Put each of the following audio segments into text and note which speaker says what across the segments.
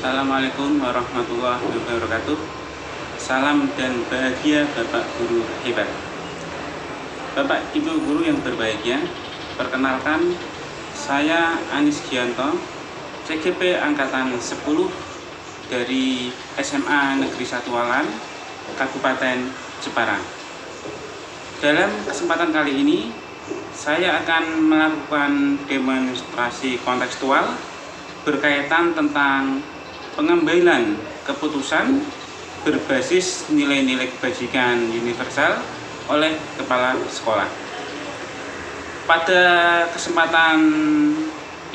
Speaker 1: Assalamualaikum warahmatullahi wabarakatuh. Salam dan bahagia Bapak Guru hebat. Bapak Ibu Guru yang berbahagia, perkenalkan saya Anis Gianto, CGP Angkatan 10 dari SMA Negeri 1 Walan, Kabupaten Jepara. Dalam kesempatan kali ini, saya akan melakukan demonstrasi kontekstual berkaitan tentang pengambilan keputusan berbasis nilai-nilai kebajikan universal oleh kepala sekolah. Pada kesempatan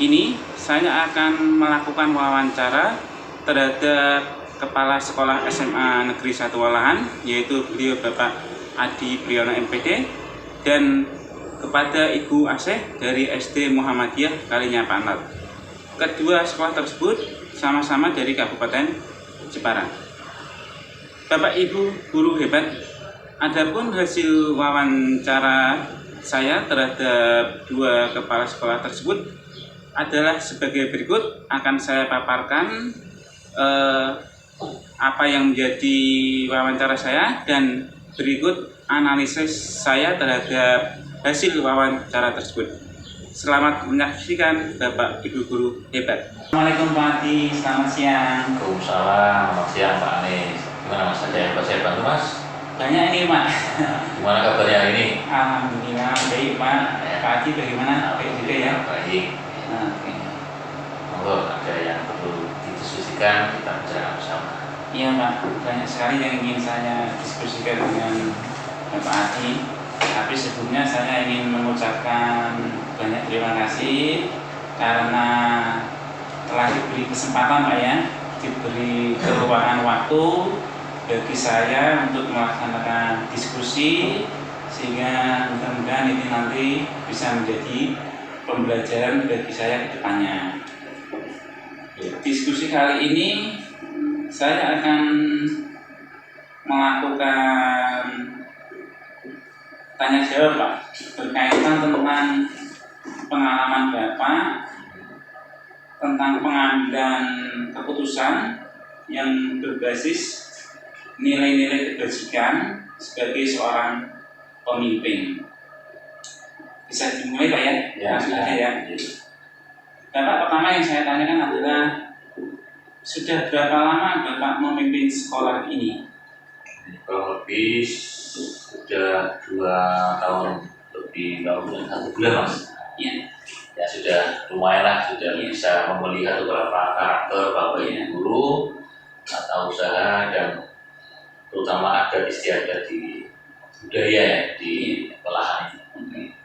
Speaker 1: ini, saya akan melakukan wawancara terhadap Kepala Sekolah SMA Negeri 1 Walahan, yaitu beliau Bapak Adi Priyono MPD, dan kepada Ibu Aseh dari SD Muhammadiyah Kalinyapanat. Kedua sekolah tersebut sama-sama dari Kabupaten Jepara. Bapak Ibu Guru hebat, adapun hasil wawancara saya terhadap dua kepala sekolah tersebut adalah sebagai berikut. Akan saya paparkan apa yang menjadi wawancara saya dan berikut analisis saya terhadap hasil wawancara tersebut. Selamat menyaksikan Bapak Ibu Guru hebat. Assalamualaikum Pak Adi, selamat siang.
Speaker 2: Waalaikumsalam, selamat siang Pak Anies. Gimana Mas, ada yang saya bantu Mas?
Speaker 1: Banyak ini Pak.
Speaker 2: Gimana kabarnya hari ini?
Speaker 1: Alhamdulillah baik Pak.
Speaker 2: Ya.
Speaker 1: Pak Adi bagaimana? Baik juga ya?
Speaker 2: Baik.
Speaker 1: Oke.
Speaker 2: Monggo, ada yang perlu didiskusikan, kita bicara bersama.
Speaker 1: Iya Pak, banyak sekali yang ingin saya diskusikan dengan Bapak Adi. Tapi sebelumnya saya ingin mengucapkan banyak terima kasih karena telah diberi kesempatan Pak ya, diberi keluangan waktu bagi saya untuk melaksanakan diskusi, sehingga mudah-mudahan ini nanti bisa menjadi pembelajaran bagi saya ke depannya. Diskusi kali ini saya akan melakukan tanya jawab Pak, berkaitan tentang pengalaman Bapak tentang pengambilan keputusan yang berbasis nilai-nilai kebajikan sebagai seorang pemimpin. Bisa dimulai Pak ya? Langsung aja ya. Bapak, pertama yang saya tanyakan adalah sudah berapa lama Bapak memimpin sekolah ini?
Speaker 2: Kurang lebih sudah 2 tahun lebih, 1 bulan Mas.
Speaker 1: Ya.
Speaker 2: Ya sudah lumayan lah, sudah bisa melihat beberapa karakter Bapak Ibu Guru, tata usaha, dan terutama adat istiadat di budaya ya, di pelahan ini.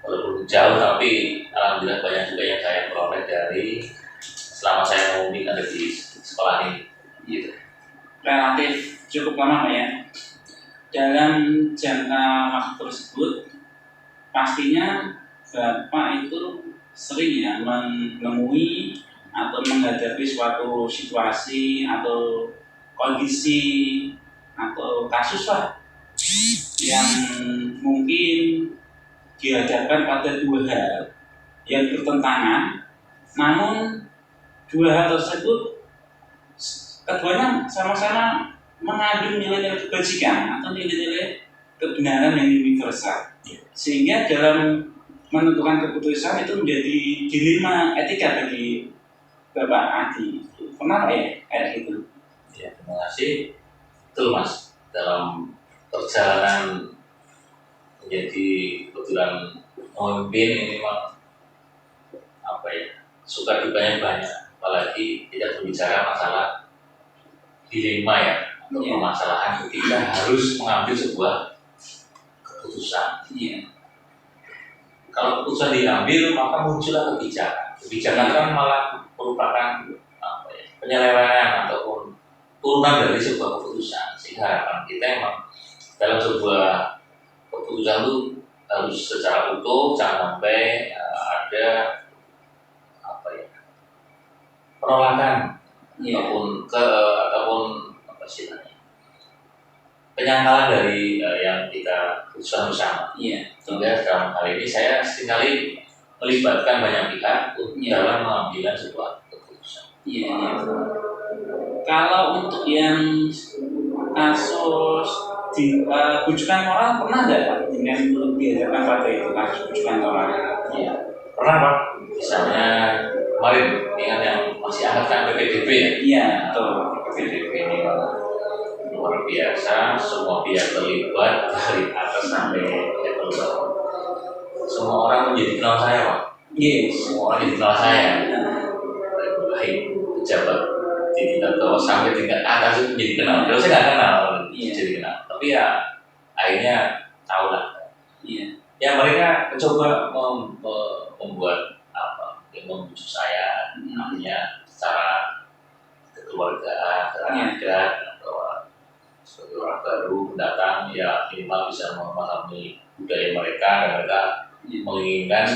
Speaker 2: Walaupun jauh, tapi alhamdulillah banyak juga yang saya peroleh dari selama saya memimpin ada di sekolah ini. Gitu.
Speaker 1: Relatif cukup lama Pak ya. Dalam jangka waktu tersebut, pastinya Bapak itu sering ya menemui atau menghadapi suatu situasi atau kondisi atau kasus lah yang mungkin dihadapkan pada dua hal yang bertentangan, namun dua hal tersebut keduanya sama-sama mengandung nilai-nilai kebajikan atau nilai-nilai kebenaran yang universal, sehingga dalam menentukan keputusan itu menjadi dilema etika bagi Bapak Adi. Kenapa ya kayak gitu?
Speaker 2: Ya, terima kasih. Betul Mas, dalam perjalanan menjadi kebetulan memimpin ini memang apa ya, suka dukanya banyak, apalagi kita berbicara masalah dilema ya, atau permasalahan ketika harus mengambil sebuah keputusan. Kalau keputusan diambil, maka muncullah kebijakan. Kebijakan kan malah merupakan apa ya, penyelewengan ataupun turunan dari sebuah keputusan. Sehingga harapan kita memang dalam sebuah keputusan itu harus secara utuh, jangan sampai ada apa ya, penolakan ataupun apa sih namanya, penyangkalan dari yang kita putuskan bersama. Sehingga dalam hal ini saya seringkali melibatkan banyak pihak dalam mengambil sebuah keputusan.
Speaker 1: Iya, iya. Kalau untuk yang kasus bujukan moral pernah nggak Pak dengan dihadapkan pada itu kasus bujukan moral?
Speaker 2: Iya, pernah Pak. Misalnya kemarin ingat yang masih hangat kan PPDB ya?
Speaker 1: Iya, betul.
Speaker 2: PPDB ini luar biasa, semua pihak terlibat dari atas sampai level bawah. Semua orang menjadi kenal saya Pak.
Speaker 1: Yes.
Speaker 2: Semua orang jadi kenal saya. Baik pejabat di tingkat bawah sampai tingkat atas itu menjadi kenal. Kalau saya nggak kenal, jadi kenal. Tapi ya akhirnya tahu lah.
Speaker 1: Iya.
Speaker 2: Ya mereka mencoba membuat apa, yang membujuk saya, artinya secara kekeluargaan, adat, bahwa sebagai orang baru pendatang ya minimal bisa memahami budaya mereka dan mereka menginginkan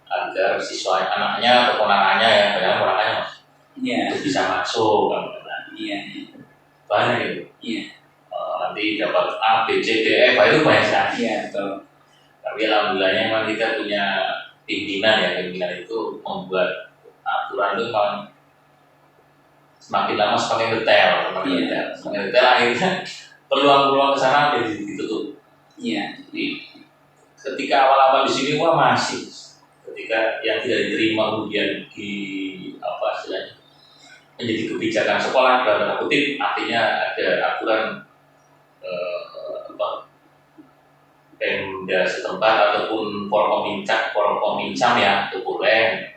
Speaker 2: agar siswa anaknya atau ponakannya ya banyak ponakannya mas itu bisa masuk kan banyak gitu nanti dapat A B C D E F itu banyak sekali
Speaker 1: betul.
Speaker 2: Tapi alhamdulillahnya memang kita punya pimpinan itu membuat aturan itu memang semakin lama semakin detail akhirnya peluang-peluang ke sana jadi ditutup. Jadi ketika awal-awal di sini masih ketika yang tidak diterima kemudian di apa istilahnya menjadi kebijakan sekolah dalam tanda kutip artinya ada aturan Pemda setempat ataupun Forkomincam ya itu boleh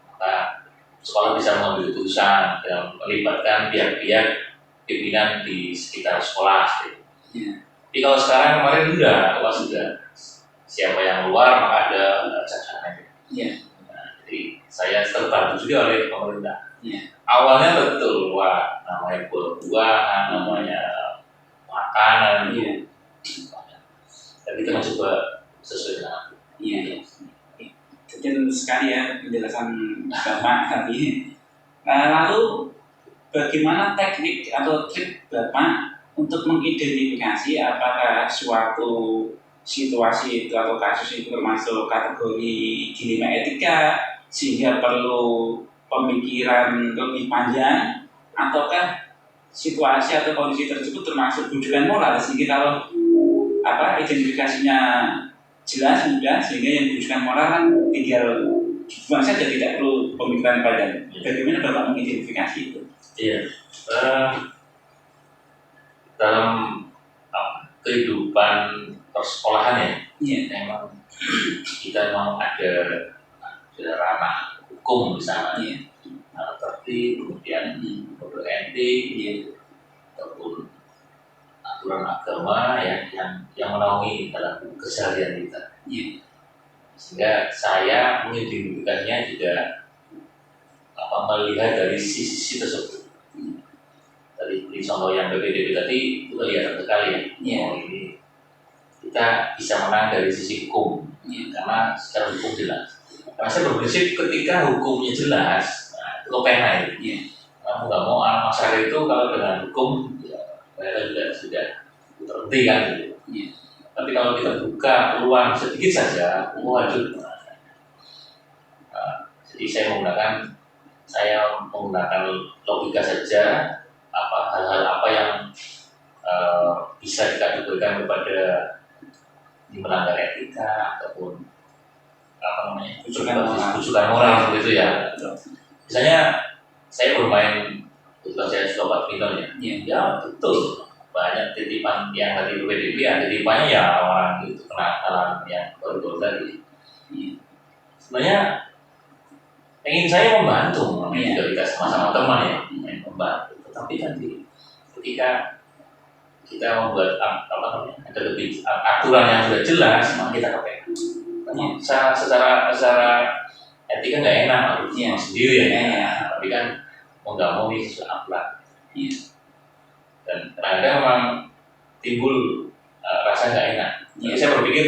Speaker 2: maka sekolah bisa mengambil keputusan dan melibatkan pihak-pihak pimpinan di sekitar sekolah. Tapi kalau sekarang kemarin sudah siapa yang keluar maka ada cadangan. Jadi saya terbantu juga oleh pemerintah. Awalnya betul namanya buah-buahan, namanya makanan, dan kita mencoba sesuai dengan aku.
Speaker 1: Detail sekali ya penjelasan Bapak tadi. Lalu bagaimana teknik atau trik Bapak untuk mengidentifikasi apakah suatu situasi itu atau kasus itu termasuk kategori dilema etika sehingga perlu pemikiran lebih panjang ataukah situasi atau kondisi tersebut termasuk bujukan moral sehingga kalau identifikasinya jelas mudah sehingga yang bujukan moral kan tinggal dibuang saja tidak perlu pemikiran panjang. Bagaimana Bapak mengidentifikasi itu?
Speaker 2: Dalam kehidupan persekolahan memang kita memang ada ranah hukum misalnya, tertib, kemudian kode etik, ataupun aturan agama yang menaungi dalam keseharian kita. Sehingga saya mengidentifikasinya juga melihat dari sisi tersebut. Tadi contoh yang PPDB tadi itu kelihatan sekali ini kita bisa menang dari sisi hukum karena secara hukum jelas. Karena saya berprinsip ketika hukumnya jelas, itu pena itu. Kamu nggak mau anak masyarakat itu kalau dengan hukum mereka sudah terhenti kan gitu. Tapi kalau kita buka peluang sedikit saja, waduh. Jadi saya menggunakan logika saja, hal-hal apa yang bisa dikategorikan kepada melanggar etika ataupun bujukan moral gitu ya. Misalnya saya bermain, ketika saya suka badminton ya betul. Banyak titipan yang tadi PDB titipannya orang itu kenakalan yang baru tadi. Sebenarnya ingin saya membantu juga kita sama-sama teman membantu. Tetapi nanti ketika kita membuat ada aturan yang sudah jelas, maka kita kepengen. Secara etika nggak enak sendiri tapi kan mau nggak mau ini sesuatu akhlak. Dan kadang-kadang memang timbul rasa nggak enak. Jadi saya berpikir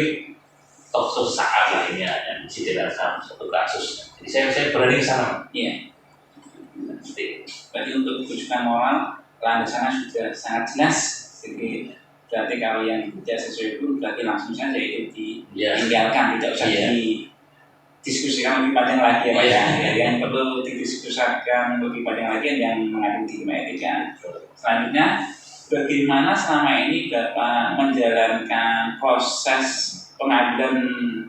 Speaker 2: suatu saat lah ini insiden satu kasus. Jadi saya berani ke sana.
Speaker 1: Berarti untuk bujukan moral landasannya sudah sangat jelas. Jadi berarti kalau yang tidak sesuai itu berarti langsung saja itu ditinggalkan, tidak usah diskusikan lebih panjang lagi ya. Yang perlu didiskusikan lebih panjang lagi yang mengandung dilema etika. Selanjutnya, bagaimana selama ini Bapak menjalankan proses pengambilan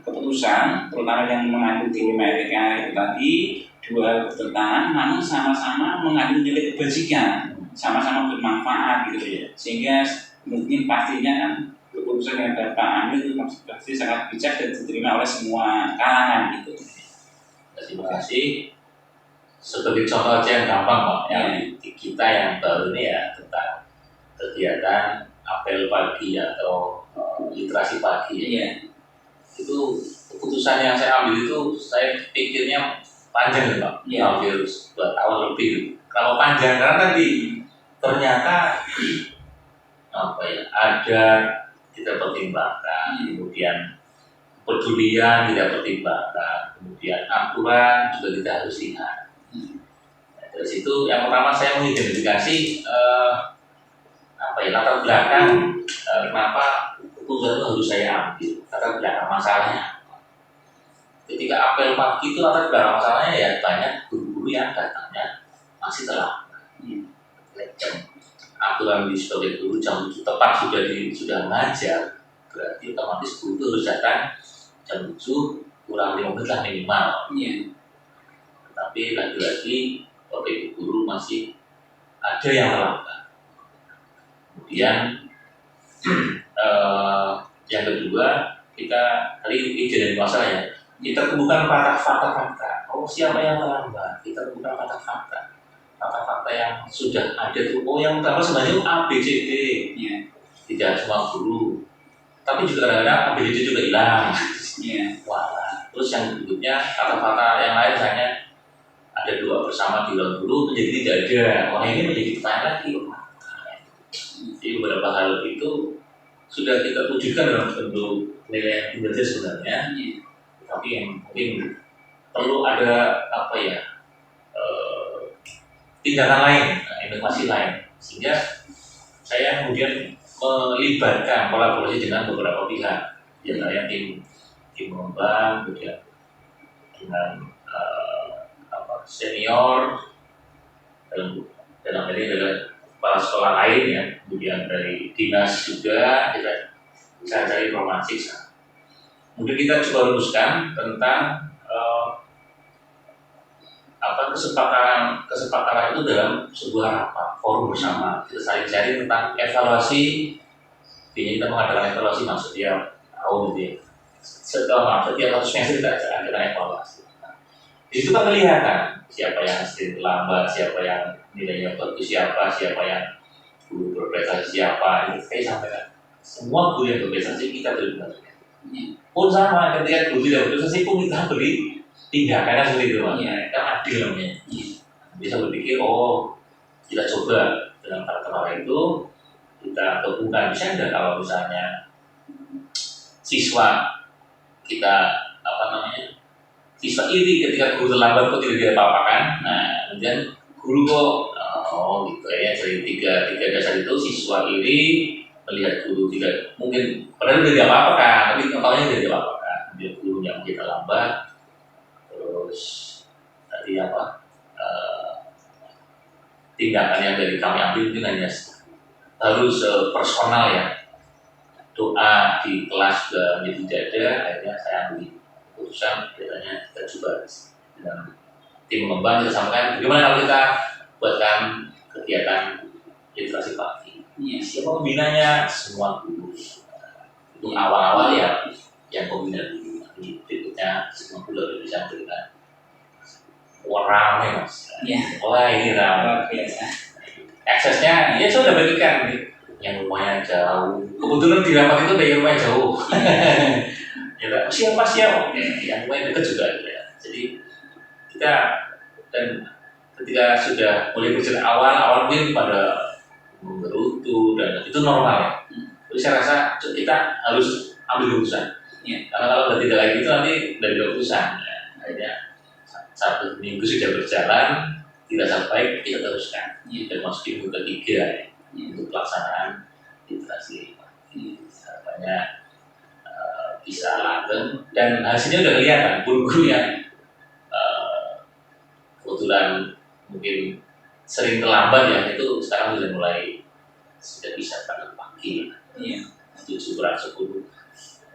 Speaker 1: keputusan, terutama yang mengandung dilema etika itu tadi, dua bertentangan, namun sama-sama mengandung nilai kebajikan, sama-sama bermanfaat gitu ya. Sehingga mungkin pastinya kan keputusan yang Bapak ambil itu pasti sangat bijak dan diterima oleh semua kalangan gitu.
Speaker 2: Terima kasih. Sebagai contoh aja yang gampang Pak, yang di kita yang baru ini ya tentang kegiatan apel pagi atau literasi pagi.
Speaker 1: Iya.
Speaker 2: Itu keputusan yang saya ambil itu saya pikirnya panjang Pak, hampir 2 tahun lebih. Kalau panjang karena tadi ternyata apa ya, ada kita pertimbangkan, kemudian pedulian tidak pertimbangkan, kemudian aturan juga kita harus lihat. Nah, dari situ yang pertama saya mengidentifikasi apa ya, latar belakang kenapa keputusan itu harus saya ambil, latar belakang masalahnya. Ketika apel pagi itu latar belakang masalahnya ya banyak guru-guru yang datangnya masih telat. Jam aturan di sebagai guru jam 7 tepat sudah mengajar, berarti otomatis guru itu harus datang jam 7 kurang 5 menit lah minimal. Tapi lagi-lagi Bapak Ibu guru masih ada yang terlambat. Kemudian yang kedua, kita tadi izin masalah ya, kita temukan fakta-fakta. Oh, siapa yang terlambat? Kita temukan fakta-fakta yang sudah ada itu. Oh, yang utama sebenarnya A, B, C, D. Tidak semua guru. Tapi juga kadang-kadang A, B, C, D juga hilang. Wah, terus yang berikutnya kata-kata yang lain misalnya ada 2 bersama di ruang guru menjadi tidak ada. Wah, ini menjadi pertanyaan lagi. Jadi beberapa hal itu sudah kita wujudkan dalam bentuk nilai yang kinerja sebenarnya. Tapi yang mungkin perlu ada apa ya, tindakan lain, inovasi lain, sehingga saya kemudian melibatkan kolaborasi dengan beberapa pihak, misalnya tim pengembang, kemudian dengan senior dalam ini adalah kepala sekolah lain ya, kemudian dari dinas juga kita bisa cari informasi. Kemudian kita coba rumuskan tentang kesepakatan itu dalam sebuah rapat forum bersama. Kita saling sharing tentang evaluasi. Jadi kita mengadakan evaluasi maksudnya tahun ini. Setiap satu semester kita akan evaluasi. Di situ kan kelihatan siapa yang sedikit terlambat, siapa yang nilainya bagus, siapa yang guru berprestasi, siapa. Itu saya sampaikan. Semua guru yang berprestasi kita berikan. Pun sama ketika guru tidak berprestasi pun kita beri tindakan seperti itu, kan adil namanya. Bisa berpikir, oh kita coba dengan cara itu kita gabungkan. Bisa enggak kalau misalnya siswa kita siswa iri ketika guru terlambat kok tidak diapa-apakan. Nah, kemudian guru kok gitu ya, dari tiga dasar itu siswa iri melihat guru tidak mungkin padahal tidak diapa-apakan, tapi kepalanya tidak diapa-apakan. Dia guru yang kita lambat, terus tadi tindakan yang dari kami ambil mungkin hanya harus personal ya, doa di kelas juga menjadi tidak ada. Akhirnya saya ambil keputusan, biasanya kita coba dengan tim pengembang kita sampaikan bagaimana kalau kita buatkan kegiatan literasi pagi. Siapa pembinanya? Semua guru. Itu awal-awal ya yang pembina dulu. Nanti berikutnya semua guru bisa memberikan ramai mas. Wah ini ramai. Aksesnya ya sudah bagikan yang rumahnya jauh. Kebetulan di rapat itu ada yang rumahnya jauh. Ya siapa oke, yang rumahnya dekat juga ya. Jadi kita dan ketika sudah mulai berjalan awal mungkin pada berutuh dan itu normal ya. Jadi saya rasa kita harus ambil keputusan. Karena kalau tidak lagi itu nanti dari keputusan. Ya. Akhirnya 1 minggu sudah berjalan, tidak sampai kita teruskan. Dan masuk minggu ketiga untuk pelaksanaan literasi. Harapannya bisa langgeng dan hasilnya udah kelihatan. Guru-guru yang kebetulan mungkin sering terlambat ya itu sekarang sudah bisa berangkat pagi.
Speaker 1: Iya.
Speaker 2: 7 kurang 10.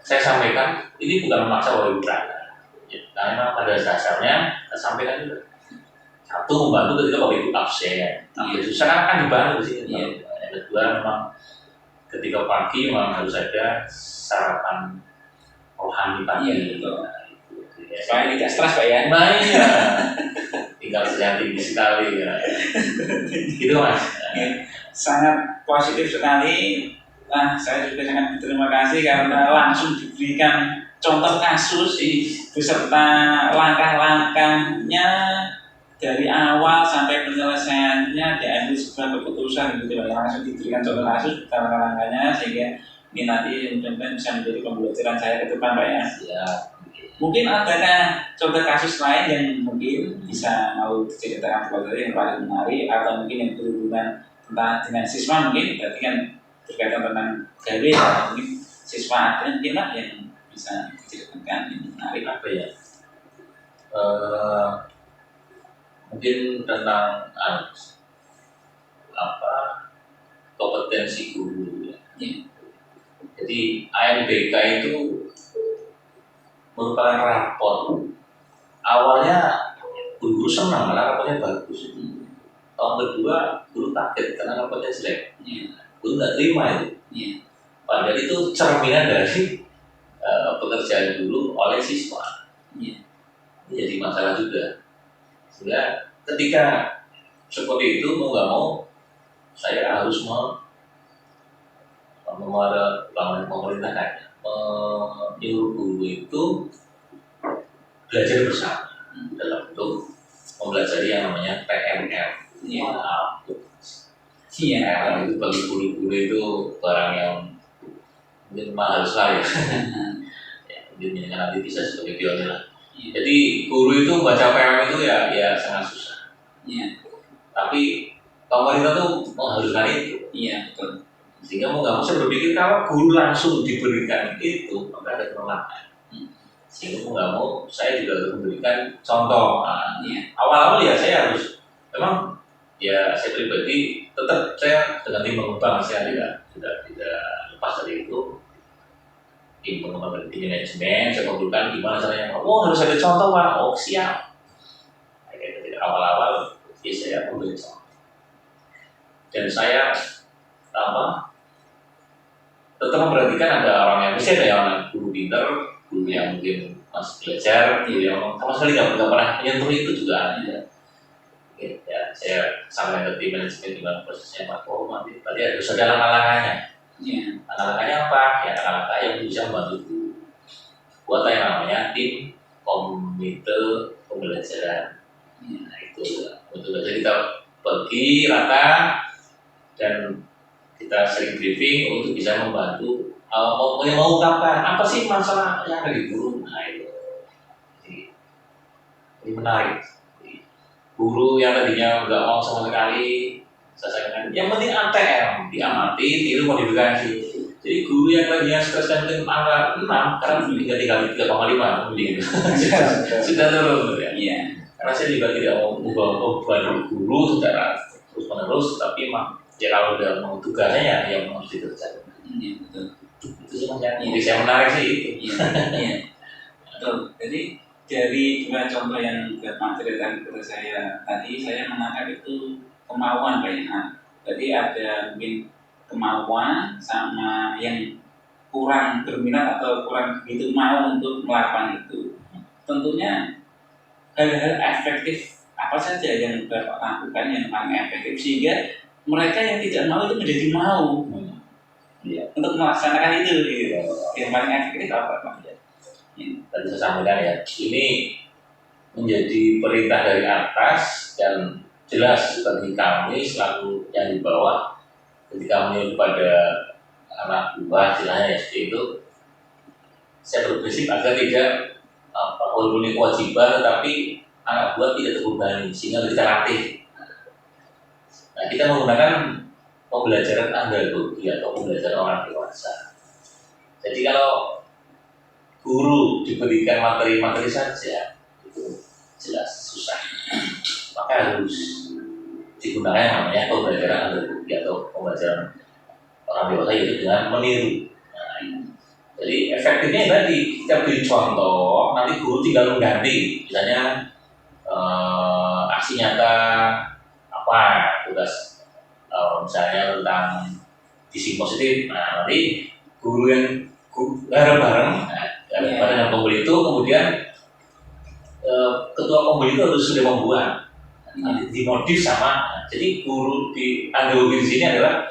Speaker 2: Saya sampaikan ini bukan memaksa wajib berangkat. Ya, karena pada dasarnya saya sampaikan juga. Satu, membantu ketika Bapak Ibu absen. Iya. Susah kan dibantu sih. Iya. Yang kedua memang ketika pagi memang harus ada sarapan rohani pagi.
Speaker 1: Iya, betul.
Speaker 2: Ya,
Speaker 1: Supaya tidak stres Pak ya.
Speaker 2: Nah, iya. Tinggal saya tinggi sekali ya. Gitu Mas.
Speaker 1: Sangat positif sekali. Nah, saya juga sangat berterima kasih karena langsung diberikan contoh kasus beserta langkah-langkahnya dari awal sampai penyelesaiannya diambil sebuah keputusan gitu Pak. Langsung diberikan contoh kasus langkah-langkahnya sehingga ini nanti mudah-mudahan bisa menjadi pembelajaran saya ke depan Pak ya.
Speaker 2: Ya.
Speaker 1: Mungkin adakah contoh kasus lain yang mungkin bisa mau diceritakan kepada saya yang paling menarik atau mungkin yang berhubungan tentang dengan siswa mungkin berarti kan berkaitan tentang gawe atau mungkin siswa ada mungkin lah yang bisa diceritakan yang menarik
Speaker 2: apa ya? Mungkin tentang kompetensi guru ya.
Speaker 1: Ya.
Speaker 2: Jadi ANBK itu merupakan rapor. Awalnya guru senang karena rapornya bagus. Tahun kedua guru kaget karena rapornya jelek. Guru nggak terima itu. Padahal itu cerminan dari pekerjaan guru oleh siswa. Ini jadi masalah juga. Sehingga ketika seperti itu mau nggak mau saya harus pemerintah menyuruh guru itu belajar bersama dalam bentuk mempelajari yang namanya PNL. Iya. Itu bagi guru-guru itu barang yang mungkin mahal sekali. Ya, mungkin nanti bisa sebagai pionir lah. Jadi guru itu baca PM itu ya sangat susah. Iya. Tapi pemerintah tuh mengharuskan itu. Iya, betul. Sehingga mau nggak mau saya berpikir kalau guru langsung diberikan itu maka ada penolakan. Sehingga mau nggak mau saya juga harus memberikan contoh. Awal-awal ya saya harus memang ya saya pribadi tetap saya dengan tim pengembang saya tidak lepas dari itu. Tim pengembang dari tim manajemen saya kumpulkan gimana caranya. Harus ada contoh Pak. Siap. Ketika awal-awal ya saya memberi contoh. Dan saya tetap memperhatikan ada orang yang mesti ada yang guru pintar, guru yang mungkin masih belajar, guru yang sama sekali nggak pernah menyentuh itu juga ada. Ya, saya sampaikan ke tim manajemen gimana prosesnya Pak. Nanti tadi harus ada langkah-langkahnya. Langkah-langkahnya apa? Ya langkah yang bisa membantu guru. Buat yang namanya tim komite pembelajaran. Nah itu betul. Jadi kita pergi rata dan kita sering briefing untuk bisa membantu mengungkapkan apa sih masalah yang ada di guru. Nah itu ini menarik. Guru yang tadinya nggak mau sama sekali, saya sampaikan yang penting ATM diamati, tiru, modifikasi. Jadi guru yang tadinya stres dan angka 6 sekarang tinggal 3,5 gitu. Sudah turun ya. Karena saya juga tidak mau membawa beban guru secara terus menerus, tapi ya kalau udah mau tugasnya ya yang harus dikerjakan. Betul. Itu sih Mas. Jadi saya menarik sih itu.
Speaker 1: Iya. Betul. Jadi dari dua contoh yang Bapak ceritakan kepada saya tadi, saya menangkap itu kemauan Pak ya. Jadi ada mungkin kemauan sama yang kurang berminat atau kurang begitu mau untuk melakukan itu. Tentunya hal-hal efektif apa saja yang Bapak lakukan yang paling efektif sehingga mereka yang tidak mau itu menjadi mau untuk melaksanakan itu gitu. Yang paling efektif apa Pak?
Speaker 2: Tadi saya sampaikan ya, ini menjadi perintah dari atas dan jelas bagi kami selaku yang di bawah ketika menyuruh kepada anak buah istilahnya SD itu saya berprinsip agar tidak memenuhi kewajiban tetapi anak buah tidak terbebani sehingga kita latih. Nah kita menggunakan pembelajaran andragogi atau pembelajaran orang dewasa. Jadi kalau guru diberikan materi-materi saja itu jelas susah, maka harus digunakan yang namanya pembelajaran andragogi atau pembelajaran orang dewasa, yaitu dengan meniru. Nah, jadi efektifnya tadi kita beri contoh, nanti guru tinggal mengganti, misalnya aksi nyata apa tugas, misalnya tentang gizi positif. Nah, nanti guru yang bareng-bareng, bareng dengan pembeli itu, kemudian ketua pembeli itu harus sudah membuat, nanti dimodif sama. Jadi guru di andragogi di sini adalah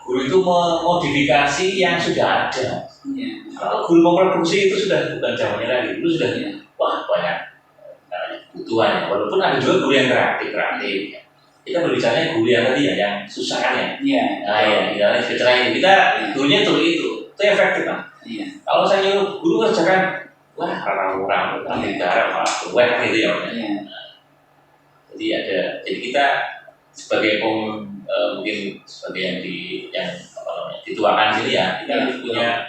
Speaker 2: guru itu memodifikasi yang sudah ada. Kalau guru memproduksi itu sudah bukan zamannya lagi, dulu sudah wah banyak kebutuhannya. Walaupun ada juga guru yang kreatif. Kita berbicara guru yang tadi ya, yang susah kan ya. Nah ya, kita gurunya itu efektif kan. Kalau saya nyuruh guru kerjakan, wah orang-orang negara malah wah gitu ya. Jadi kita sebagai mungkin sebagai yang dituakan sini ya, kita harus punya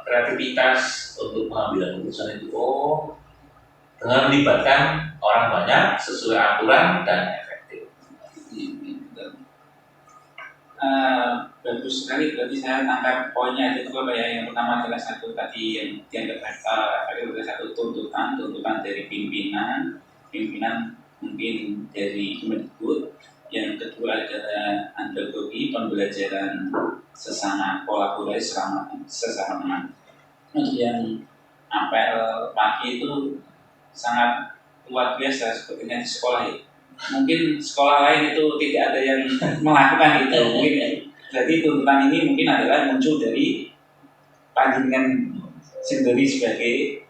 Speaker 2: kreativitas untuk mengambil keputusan itu. Dengan melibatkan orang banyak sesuai aturan dan efektif.
Speaker 1: Bagus sekali, berarti saya tangkap poinnya itu apa ya? Yang pertama adalah satu tadi yang dianggap adalah satu tuntutan dari pimpinan mungkin dari Kemendikbud. Yang kedua adalah andragogi, pembelajaran sesama kolaborasi sesama. Untuk yang apel pagi itu sangat luar biasa sepertinya di sekolah ya. Mungkin sekolah lain itu tidak ada yang melakukan itu. Mungkin jadi tuntutan ini mungkin adalah muncul dari panjenengan sendiri sebagai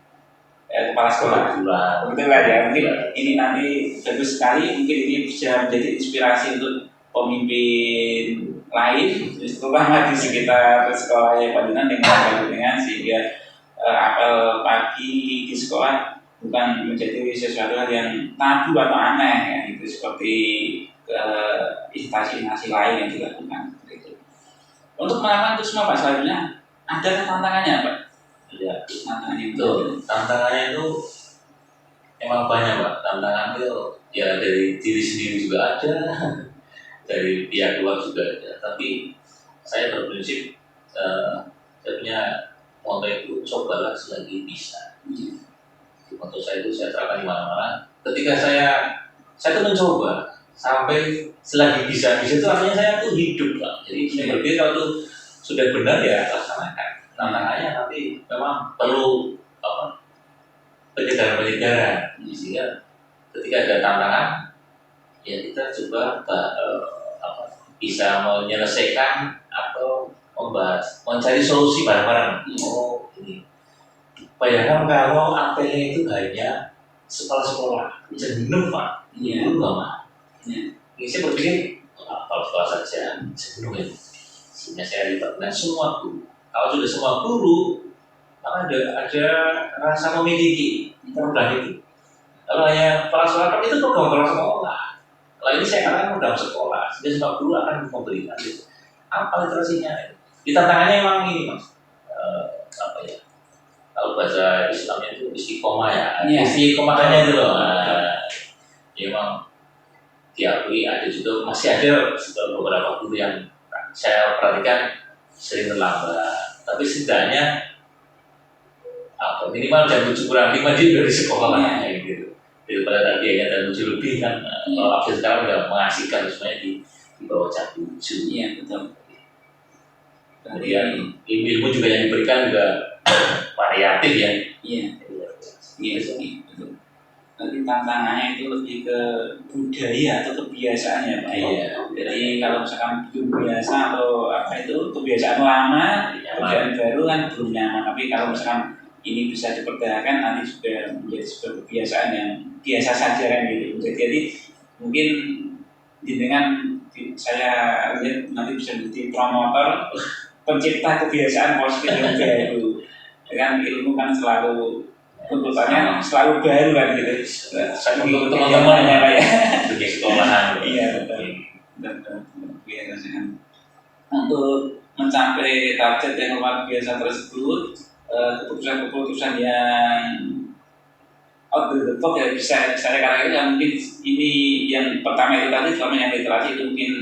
Speaker 1: kepala sekolah. Betul kan ya? Mungkin ini nanti bagus sekali. Mungkin ini bisa menjadi inspirasi untuk pemimpin lain, terutama di sekitar sekolah yang panjenengan dengan sehingga apel pagi di sekolah bukan menjadi sesuatu yang tabu atau aneh ya, itu seperti instansi lain yang dilakukan. Gitu. Untuk melakukan itu semua Pak, selanjutnya ada tantangannya Pak?
Speaker 2: Ya, tantangannya itu emang banyak Pak. Tantangan itu ya dari diri sendiri juga ada, dari pihak luar juga ada. Tapi saya berprinsip saya punya moto itu cobalah selagi bisa. Moto saya itu saya terapkan di mana-mana. Ketika saya itu mencoba sampai selagi bisa itu artinya saya tuh hidup Pak. Jadi saya berpikir kalau itu sudah benar ya laksanakan. Tantangannya nanti memang perlu penyegaran sehingga ketika ada tantangan ya kita coba bisa menyelesaikan atau membahas, mencari solusi bareng-bareng. Oh ini. Bayangkan kalau apelnya itu hanya sekolah-sekolah, jenuh Pak, jenuh Mama. Ini saya berpikir kalau sekolah saja jenuh ya. Sehingga saya libatkan semua guru. Kalau sudah semua guru, maka ada rasa memiliki program itu. Kalau hanya kepala sekolah kan itu program kepala sekolah. Kalau ini saya katakan program sekolah, sehingga semua guru akan memberikan itu. Apa literasinya? Di tantangannya memang ini Mas. Kalau bahasa Islamnya itu istiqomah ya. Istiqomahnya itu loh. Ya memang diakui ada juga, masih ada beberapa guru yang saya perhatikan sering terlambat. Tapi setidaknya minimal jam 7:45 dia dari sekolah lah gitu. Daripada tadi hanya jam 7 lebih kan. Kalau update sekarang udah mengasihkan semuanya di bawah jam 7.
Speaker 1: Iya betul.
Speaker 2: Kemudian ilmu juga yang diberikan juga variatif ya.
Speaker 1: Iya betul. Nanti tantangannya itu lebih ke budaya atau kebiasaan ya Pak.
Speaker 2: Iya.
Speaker 1: Jadi kalau misalkan belum biasa atau apa itu kebiasaan lama, kebiasaan baru kan belum nyaman. Tapi kalau misalkan ini bisa diperdayakan, nanti juga menjadi sebuah kebiasaan yang biasa saja kan gitu. Jadi mungkin dengan saya lihat nanti bisa menjadi promotor pencipta kebiasaan positif yang baru. Dengan ilmu kan selalu tuntutannya selalu baru kan gitu.
Speaker 2: Saya untuk teman-teman ya, di sekolahan.
Speaker 1: Iya betul. Untuk mencapai target yang luar biasa tersebut, keputusan-keputusan yang out the box ya, bisa saya katakan ya, mungkin ini yang pertama itu tadi, selama yang literasi itu mungkin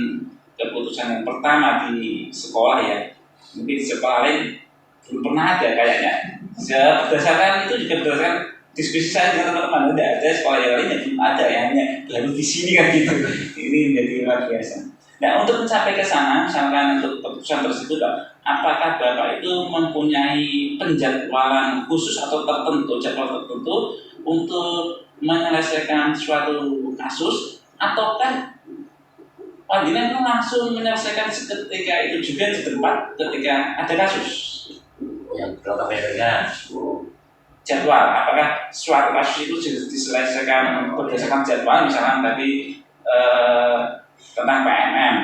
Speaker 1: keputusan yang pertama di sekolah ya, mungkin di sekolah lain belum pernah ada kayaknya. Berdasarkan itu juga berdasarkan diskusi saya dengan teman-teman, tidak ada sekolah yang lain yang belum ada ya, hanya baru di sini kan gitu. Ini menjadi luar biasa. Nah, untuk mencapai ke sana, misalkan untuk keputusan tersebut, apakah Bapak itu mempunyai penjadwalan khusus atau tertentu, jadwal tertentu untuk menyelesaikan suatu kasus, ataukah panjenengan langsung menyelesaikan seketika itu juga di tempat ketika ada kasus?
Speaker 2: Yang pertama dengan
Speaker 1: jadwal, apakah suatu kasus itu diselesaikan berdasarkan jadwal, misalkan tadi tentang PNM,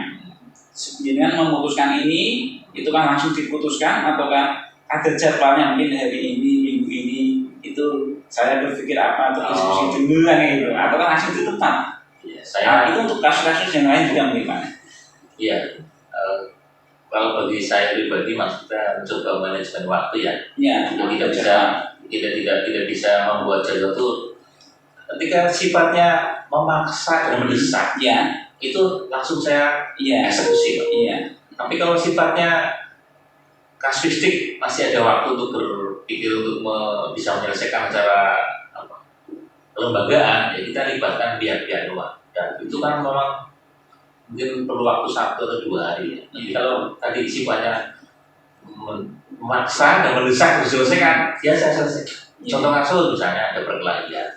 Speaker 1: panjenengan memutuskan ini, itu kan langsung diputuskan, ataukah ada jadwalnya, mungkin hari ini, minggu ini, itu saya berpikir apa, atau diskusi dulu kan gitu, atau kan langsung di tempat.
Speaker 2: Ya, saya
Speaker 1: itu untuk kasus-kasus yang lain juga bagaimana?
Speaker 2: Iya, kalau bagi saya pribadi maksudnya mencoba manajemen waktu ya.
Speaker 1: Ya,
Speaker 2: tidak bisa membuat jadwal itu ketika sifatnya memaksa dan mendesak.
Speaker 1: Ya,
Speaker 2: itu langsung saya eksekusi.
Speaker 1: Iya.
Speaker 2: Tapi kalau sifatnya kasuistik masih ada waktu untuk berpikir untuk bisa menyelesaikan secara kelembagaan, ya kita libatkan pihak-pihak luar. Dan itu kan memang mungkin perlu waktu 1 atau 2 hari. Jadi kalau tadi sifatnya memaksa dan mendesak diselesaikan, ya saya selesaikan. Contoh kasus misalnya ada perkelahian,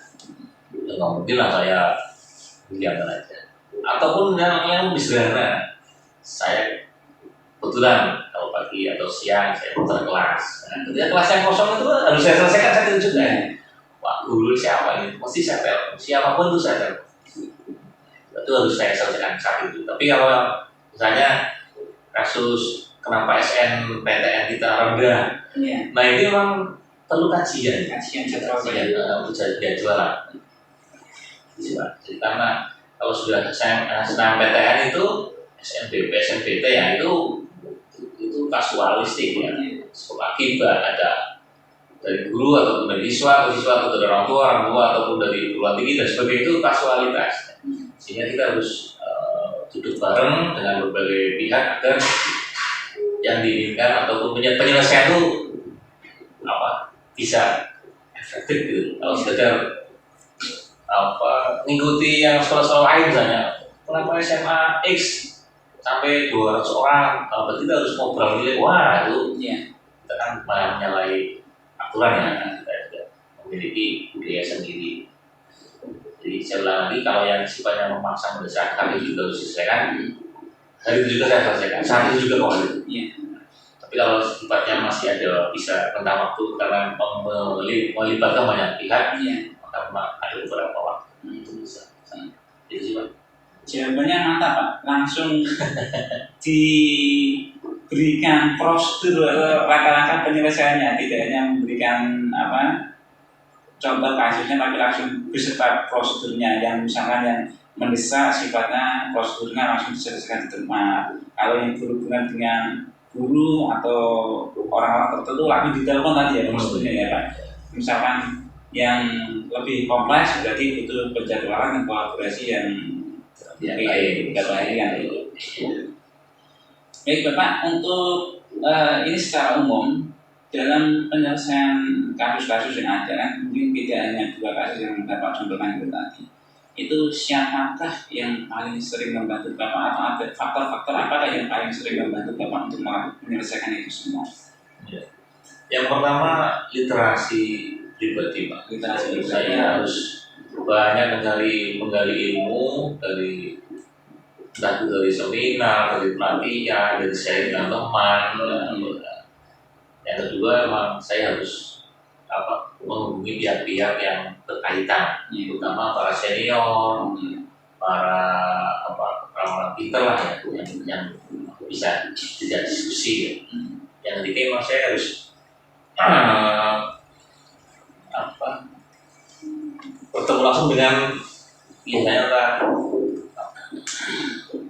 Speaker 2: ya nggak mungkin lah saya diamkan aja. Ataupun yang lebih sederhana, saya kebetulan kalau pagi atau siang saya putar kelas. Nah, ketika kelas yang kosong itu harus saya selesaikan saat itu juga. Wah, guru siapa ini? Mesti saya telepon. Siapapun itu saya telepon. Itu harus saya selesaikan saat itu. Tapi kalau misalnya kasus kenapa SNPTN kita rendah, nah ini memang perlu kajian jadwalan. Jadi karena kalau sudah SNMPTN itu SNBP, SNBT ya itu kasualistik ya. Akibat ada dari guru ataupun dari siswa atau dari orang tua ataupun dari perguruan tinggi dan sebagainya, itu kasualitas. Sehingga kita harus duduk bareng dengan berbagai pihak agar yang diinginkan ataupun penyelesaian itu bisa efektif gitu. Kalau sekedar mengikuti yang sekolah-sekolah lain misalnya, kenapa SMA X sampai 200 orang, berarti kita harus ngobrol nilai, wah itu kita kan malah menyalahi aturan ya, kita juga memiliki budaya sendiri. Jadi saya ulang lagi, kalau yang sifatnya memaksa mendesak, kami juga harus diselesaikan. Hari itu juga saya selesaikan, saat itu juga kok. Tapi kalau sifatnya masih ada bisa tentang waktu karena melibatkan banyak pihak, maka ada beberapa waktu itu bisa. Itu sih Pak.
Speaker 1: Jawabannya mantap Pak, langsung diberikan prosedur atau langkah-langkah penyelesaiannya, tidak hanya memberikan contoh kasusnya, tapi langsung beserta prosedurnya. Yang misalkan yang mendesak sifatnya prosedurnya langsung diselesaikan di tempat. Kalau yang berhubungan dengan guru atau orang-orang tertentu langsung ditelepon tadi ya prosedurnya ya Pak. Misalkan yang lebih kompleks berarti itu penjadwalan dan kolaborasi yang baik kan. Baik Bapak, untuk ini secara umum dalam penyelesaian kasus-kasus yang ada kan, mungkin tidak hanya 2 kasus yang Bapak contohkan itu tadi. Itu siapakah yang paling sering membantu Bapak, atau ada faktor-faktor apakah yang paling sering membantu Bapak untuk menyelesaikan itu semua?
Speaker 2: Yang pertama literasi pribadi Pak.
Speaker 1: Literasi pribadi.
Speaker 2: Saya harus banyak menggali ilmu dari entah itu dari seminar, dari pelatihan, dari sharing dengan teman. Yang kedua memang saya harus menghubungi pihak-pihak yang berkaitan, terutama para senior, para orang pintar lah ya, yang bisa tidak diskusi ya. Yang ketiga memang saya harus bertemu langsung dengan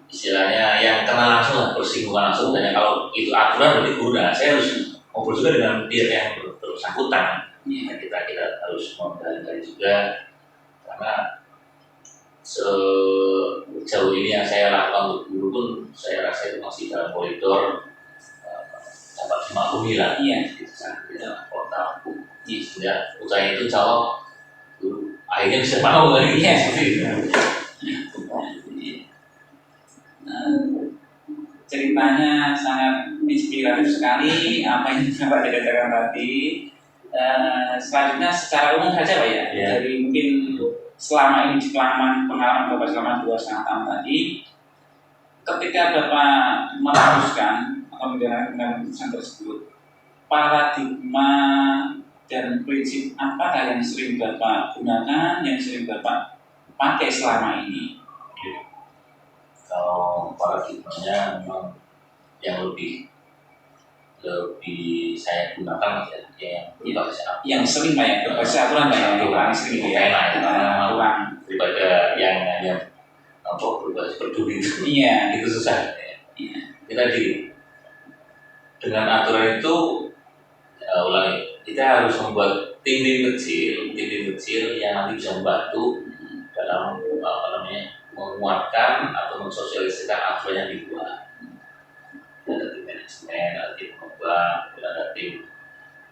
Speaker 2: istilahnya yang kenal langsung lah, bersinggungan langsung. Dan kalau itu aturan berarti guru, saya harus ngobrol juga dengan pihak yang bersangkutan. Kita harus menggali juga, karena sejauh ini yang saya lakukan untuk guru pun saya rasa itu masih dalam koridor dapat dimaklumi lah. Di dalam kota. Ya, usaha itu insya akhirnya bisa mau kan?
Speaker 1: Ceritanya sangat inspiratif sekali apa yang Bapak ceritakan tadi. Selanjutnya secara umum saja Pak ya, dari mungkin selama ini pengalaman Bapak selama 2,5 tahun tadi, ketika Bapak meneruskan atau menjalankan keputusan tersebut, paradigma dan prinsip apakah yang sering Bapak gunakan, yang sering Bapak pakai selama ini?
Speaker 2: Kalau paradigmanya memang yang lebih saya gunakan
Speaker 1: yang sering Pak ya, berbasis aturan Pak ya, yang sering ya,
Speaker 2: aturan daripada yang hanya berbasis peduli itu susah. Kita dengan aturan itu kita harus membuat tim-tim kecil yang nanti bisa membantu dalam menguatkan atau mensosialisasikan aturan yang dibuat. Ada tim manajemen, ada tim pengembang, ada tim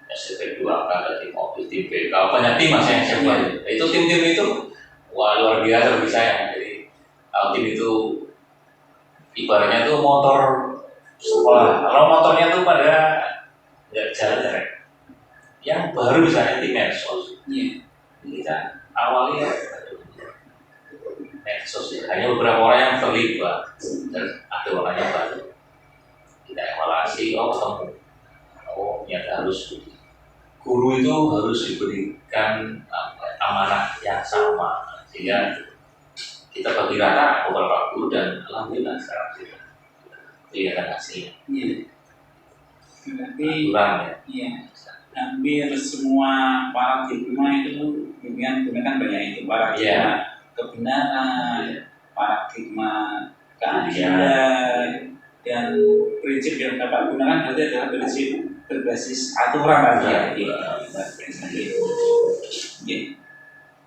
Speaker 2: SCP2K, ada tim office, tim BK, banyak tim mas yang saya buat. Itu tim-tim itu luar biasa bagi saya. Jadi tim itu ibaratnya itu motor sekolah. Kalau motornya itu pada nggak jalan ya, yang baru misalnya tim medsos. Kita awalnya medsos ya, hanya beberapa orang yang terlibat dan ada orangnya baru. Kita evaluasi, ketemu, ternyata harus guru itu harus diberikan amanah yang sama, sehingga kita bagi rata beberapa guru dan alhamdulillah sekarang sudah kelihatan hasilnya.
Speaker 1: Berarti hampir semua paradigma itu gunakan banyak itu paradigma kebenaran, paradigma keadilan, dan prinsip yang Bapak gunakan berarti adalah prinsip berbasis aturan tadi.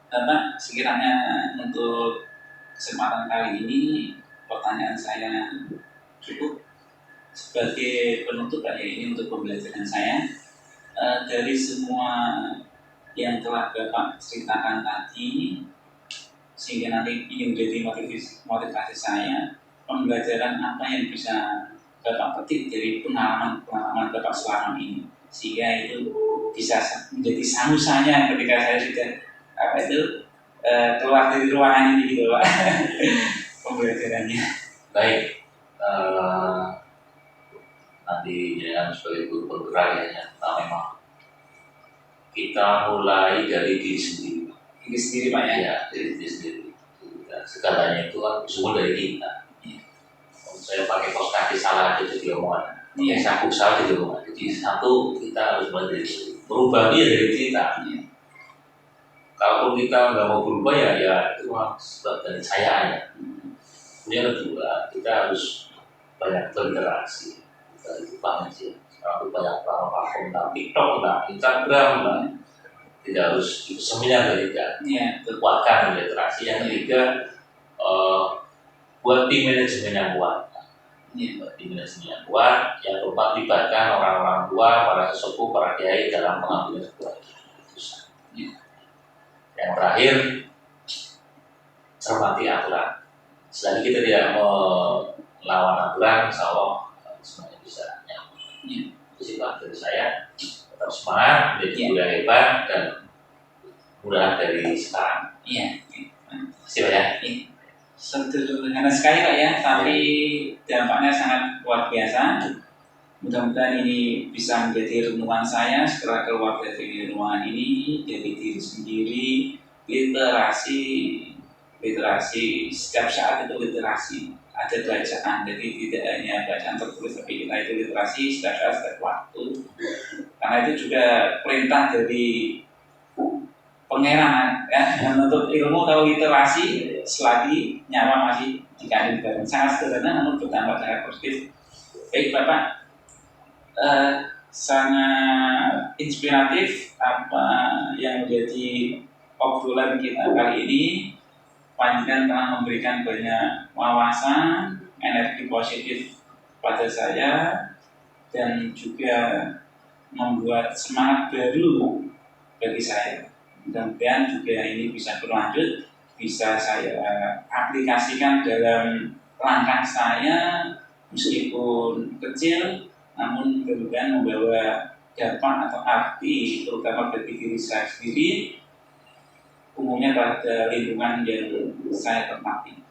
Speaker 1: Bapak, sekiranya untuk kesempatan kali ini pertanyaan saya cukup sebagai penutup ya, ini untuk pembelajaran saya. Dari semua yang telah Bapak ceritakan tadi, sehingga nanti ingin menjadi motivasi saya, pembelajaran apa yang bisa Bapak petik dari pengalaman Bapak selama ini, sehingga itu bisa menjadi sangusannya ketika saya sudah keluar dari ruangan ini gitu Pak. Pembelajarannya.
Speaker 2: Baik, nanti jangan sebagai guru penggerak ya, memang kita mulai dari diri sendiri.
Speaker 1: Diri sendiri Pak ya?
Speaker 2: Ya, dari diri sendiri. Segalanya itu kan bersumber dari kita. Saya pakai kos kaki salah aja jadi omongan. Saku salah jadi omongan. Jadi satu, kita harus mulai dari diri. Merubah dia dari kita. Kalaupun kita nggak mau berubah ya itu sebab dari saya ya. Kemudian kedua, kita harus banyak berinteraksi. Kita itu banyak sih. Sekarang itu banyak platform, TikTok, Instagram, tidak harus itu seminar ketiga. Kuatkan literasi. Yang ketiga, buat tim manajemen yang kuat. Buat tim manajemen yang kuat, yang keempat libatkan orang-orang tua, para sesepuh, para kiai dalam pengambilan sebuah keputusan. Yang terakhir, cermati aturan. Selagi kita tidak melawan aturan, insya Allah semuanya bisa nyaman. Itu sih Pak dari saya. Tetap semangat, menjadi guru yang hebat dan mudah dari sekarang. Terima kasih Pak ya.
Speaker 1: Sederhana sekali Pak ya, tapi dampaknya sangat luar biasa. Mudah-mudahan ini bisa menjadi renungan saya setelah keluar dari ruangan ini, jadi diri sendiri, literasi setiap saat itu literasi ada bacaan, jadi tidak hanya bacaan tertulis tapi kita itu literasi setiap saat setiap waktu, karena itu juga perintah dari pangeran ya, menuntut ilmu atau literasi selagi nyawa masih dikandung badan. Sangat sederhana namun berdampak sangat positif. Baik Bapak, sangat inspiratif apa yang menjadi obrolan kita kali ini. Panjenengan telah memberikan banyak wawasan, energi positif pada saya, dan juga membuat semangat baru bagi saya. Mudah-mudahan juga ini bisa berlanjut, bisa saya aplikasikan dalam langkah saya meskipun kecil, namun mudah-mudahan membawa dampak atau arti terutama bagi diri saya sendiri, umumnya pada lingkungan yang saya tempati.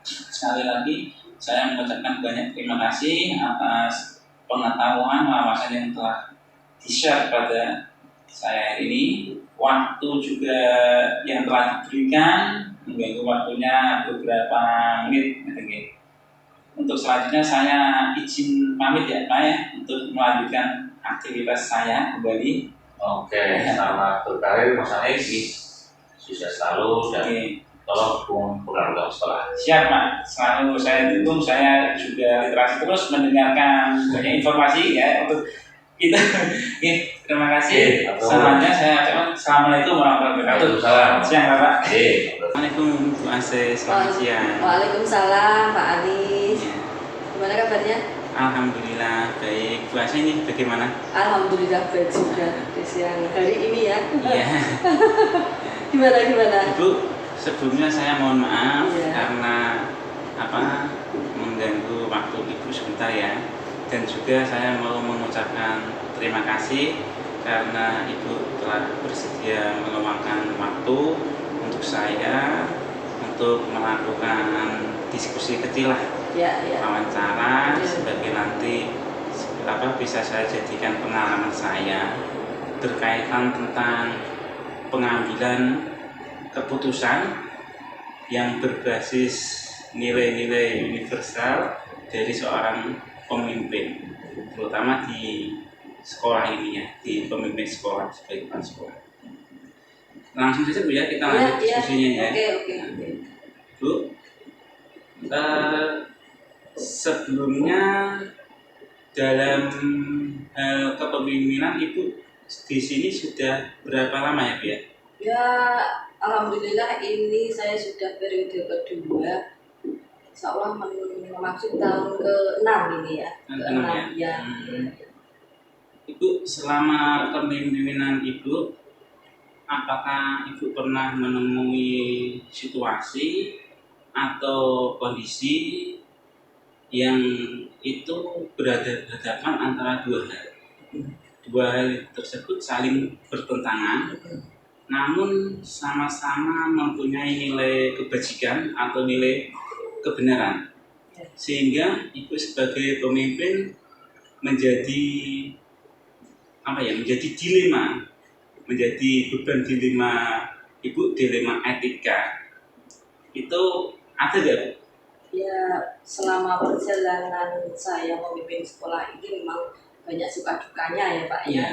Speaker 1: Sekali lagi saya mengucapkan banyak terima kasih atas pengetahuan wawasan yang telah di-share pada saya hari ini. Waktu juga yang telah diberikan mengganggu waktunya beberapa menit. Untuk selanjutnya saya izin pamit ya Pak ya, untuk melanjutkan aktivitas saya kembali.
Speaker 2: Oke, selamat berkarir Mas Anies. Sukses selalu dan tolong dukung program sekolah.
Speaker 1: Siap Pak, selalu saya dukung. Saya juga literasi terus mendengarkan banyak informasi ya untuk itu. Terima kasih. Selanjutnya saya ucapkan Assalamualaikum warahmatullahi wabarakatuh. Siang Bapak. Assalamualaikum Bu Ase, selamat siang.
Speaker 3: Waalaikumsalam Pak Anies. Gimana kabarnya?
Speaker 1: Alhamdulillah baik. Bu Ase ini bagaimana?
Speaker 3: Alhamdulillah baik juga di siang hari ini ya.
Speaker 1: Iya.
Speaker 3: Gimana?
Speaker 1: Ibu, sebelumnya saya mohon maaf
Speaker 3: ya,
Speaker 1: karena mengganggu waktu Ibu sebentar ya. Dan juga saya mau mengucapkan terima kasih karena Ibu telah bersedia meluangkan waktu untuk saya untuk melakukan diskusi kecil lah, wawancara sebagai nanti bisa saya jadikan pengalaman saya berkaitan tentang pengambilan keputusan yang berbasis nilai-nilai universal dari seorang pemimpin, terutama di sekolah ini ya, di pemimpin sekolah sebagai kepala sekolah. Langsung saja Bu ya, kita lanjut diskusinya ya.
Speaker 3: Oke.
Speaker 1: Bu, sebelumnya dalam kepemimpinan Ibu di sini sudah berapa lama ya Bu ya?
Speaker 3: Ya, alhamdulillah ini saya sudah periode kedua. Insya Allah masuk tahun ke-6 ini ya.
Speaker 1: Ke-6 ya. Ibu, selama kepemimpinan Ibu, apakah Ibu pernah menemui situasi atau kondisi yang itu berhadapan antara dua hal? Dua hal tersebut saling bertentangan, namun sama-sama mempunyai nilai kebajikan atau nilai kebenaran, sehingga Ibu sebagai pemimpin menjadi menjadi dilema, menjadi beban dilema Ibu, dilema etika. Itu ada nggak?
Speaker 3: Ya, selama perjalanan saya memimpin sekolah ini memang banyak suka dukanya ya Pak ya.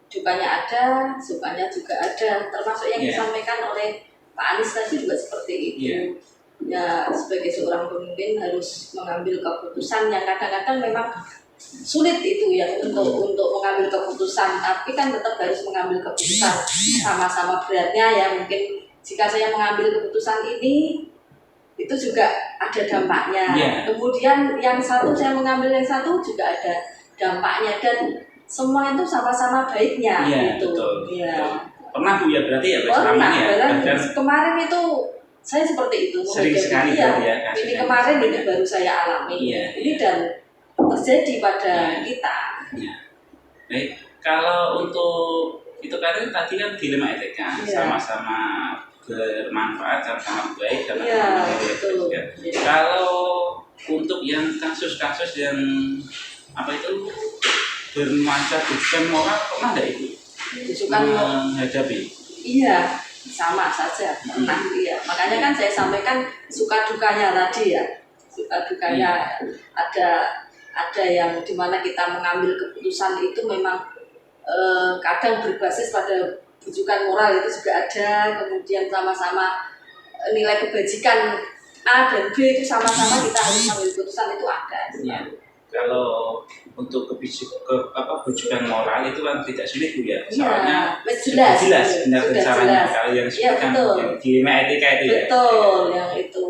Speaker 3: Dukanya ada, sukanya juga ada, termasuk yang disampaikan oleh Pak Anies tadi juga seperti itu. Ya, sebagai seorang pemimpin harus mengambil keputusan yang kadang-kadang memang sulit itu ya untuk mengambil keputusan, tapi kan tetap harus mengambil keputusan. Sama-sama beratnya ya, mungkin jika saya mengambil keputusan ini itu juga ada dampaknya. Kemudian yang satu saya mengambil yang satu juga ada dampaknya, dan semua itu sama-sama baiknya gitu.
Speaker 1: Pernah Bu ya berarti ya?
Speaker 3: Pernah. Kemarin itu saya seperti itu.
Speaker 1: Sering sekali ya.
Speaker 3: Ini kemarin ini baru saya alami. Ini dan terjadi pada kita.
Speaker 1: Baik, kalau untuk itu tadi kan dilema etika, sama-sama bermanfaat, sama-sama baik dalam Kalau untuk yang kasus-kasus yang bernuansa bukan moral, pernah nggak Ibu menghadapi? Iya,
Speaker 3: sama saja pernah. Makanya kan saya sampaikan suka dukanya tadi ya. Suka dukanya ada yang dimana kita mengambil keputusan itu memang kadang berbasis pada rujukan moral, itu juga ada. Kemudian sama-sama nilai kebajikan A dan B itu sama-sama kita harus mengambil keputusan, itu ada.
Speaker 1: Kalau untuk bujukan moral itu kan tidak sulit Bu ya.
Speaker 3: Iya,
Speaker 1: Soalnya
Speaker 3: jelas,
Speaker 1: sudah jelas benar
Speaker 3: sudah
Speaker 1: caranya.
Speaker 3: jelas.
Speaker 1: Kalau yang
Speaker 3: Iya,
Speaker 1: sebutkan
Speaker 3: betul.
Speaker 1: yang dilema etika itu ya.
Speaker 3: Betul, yang itu.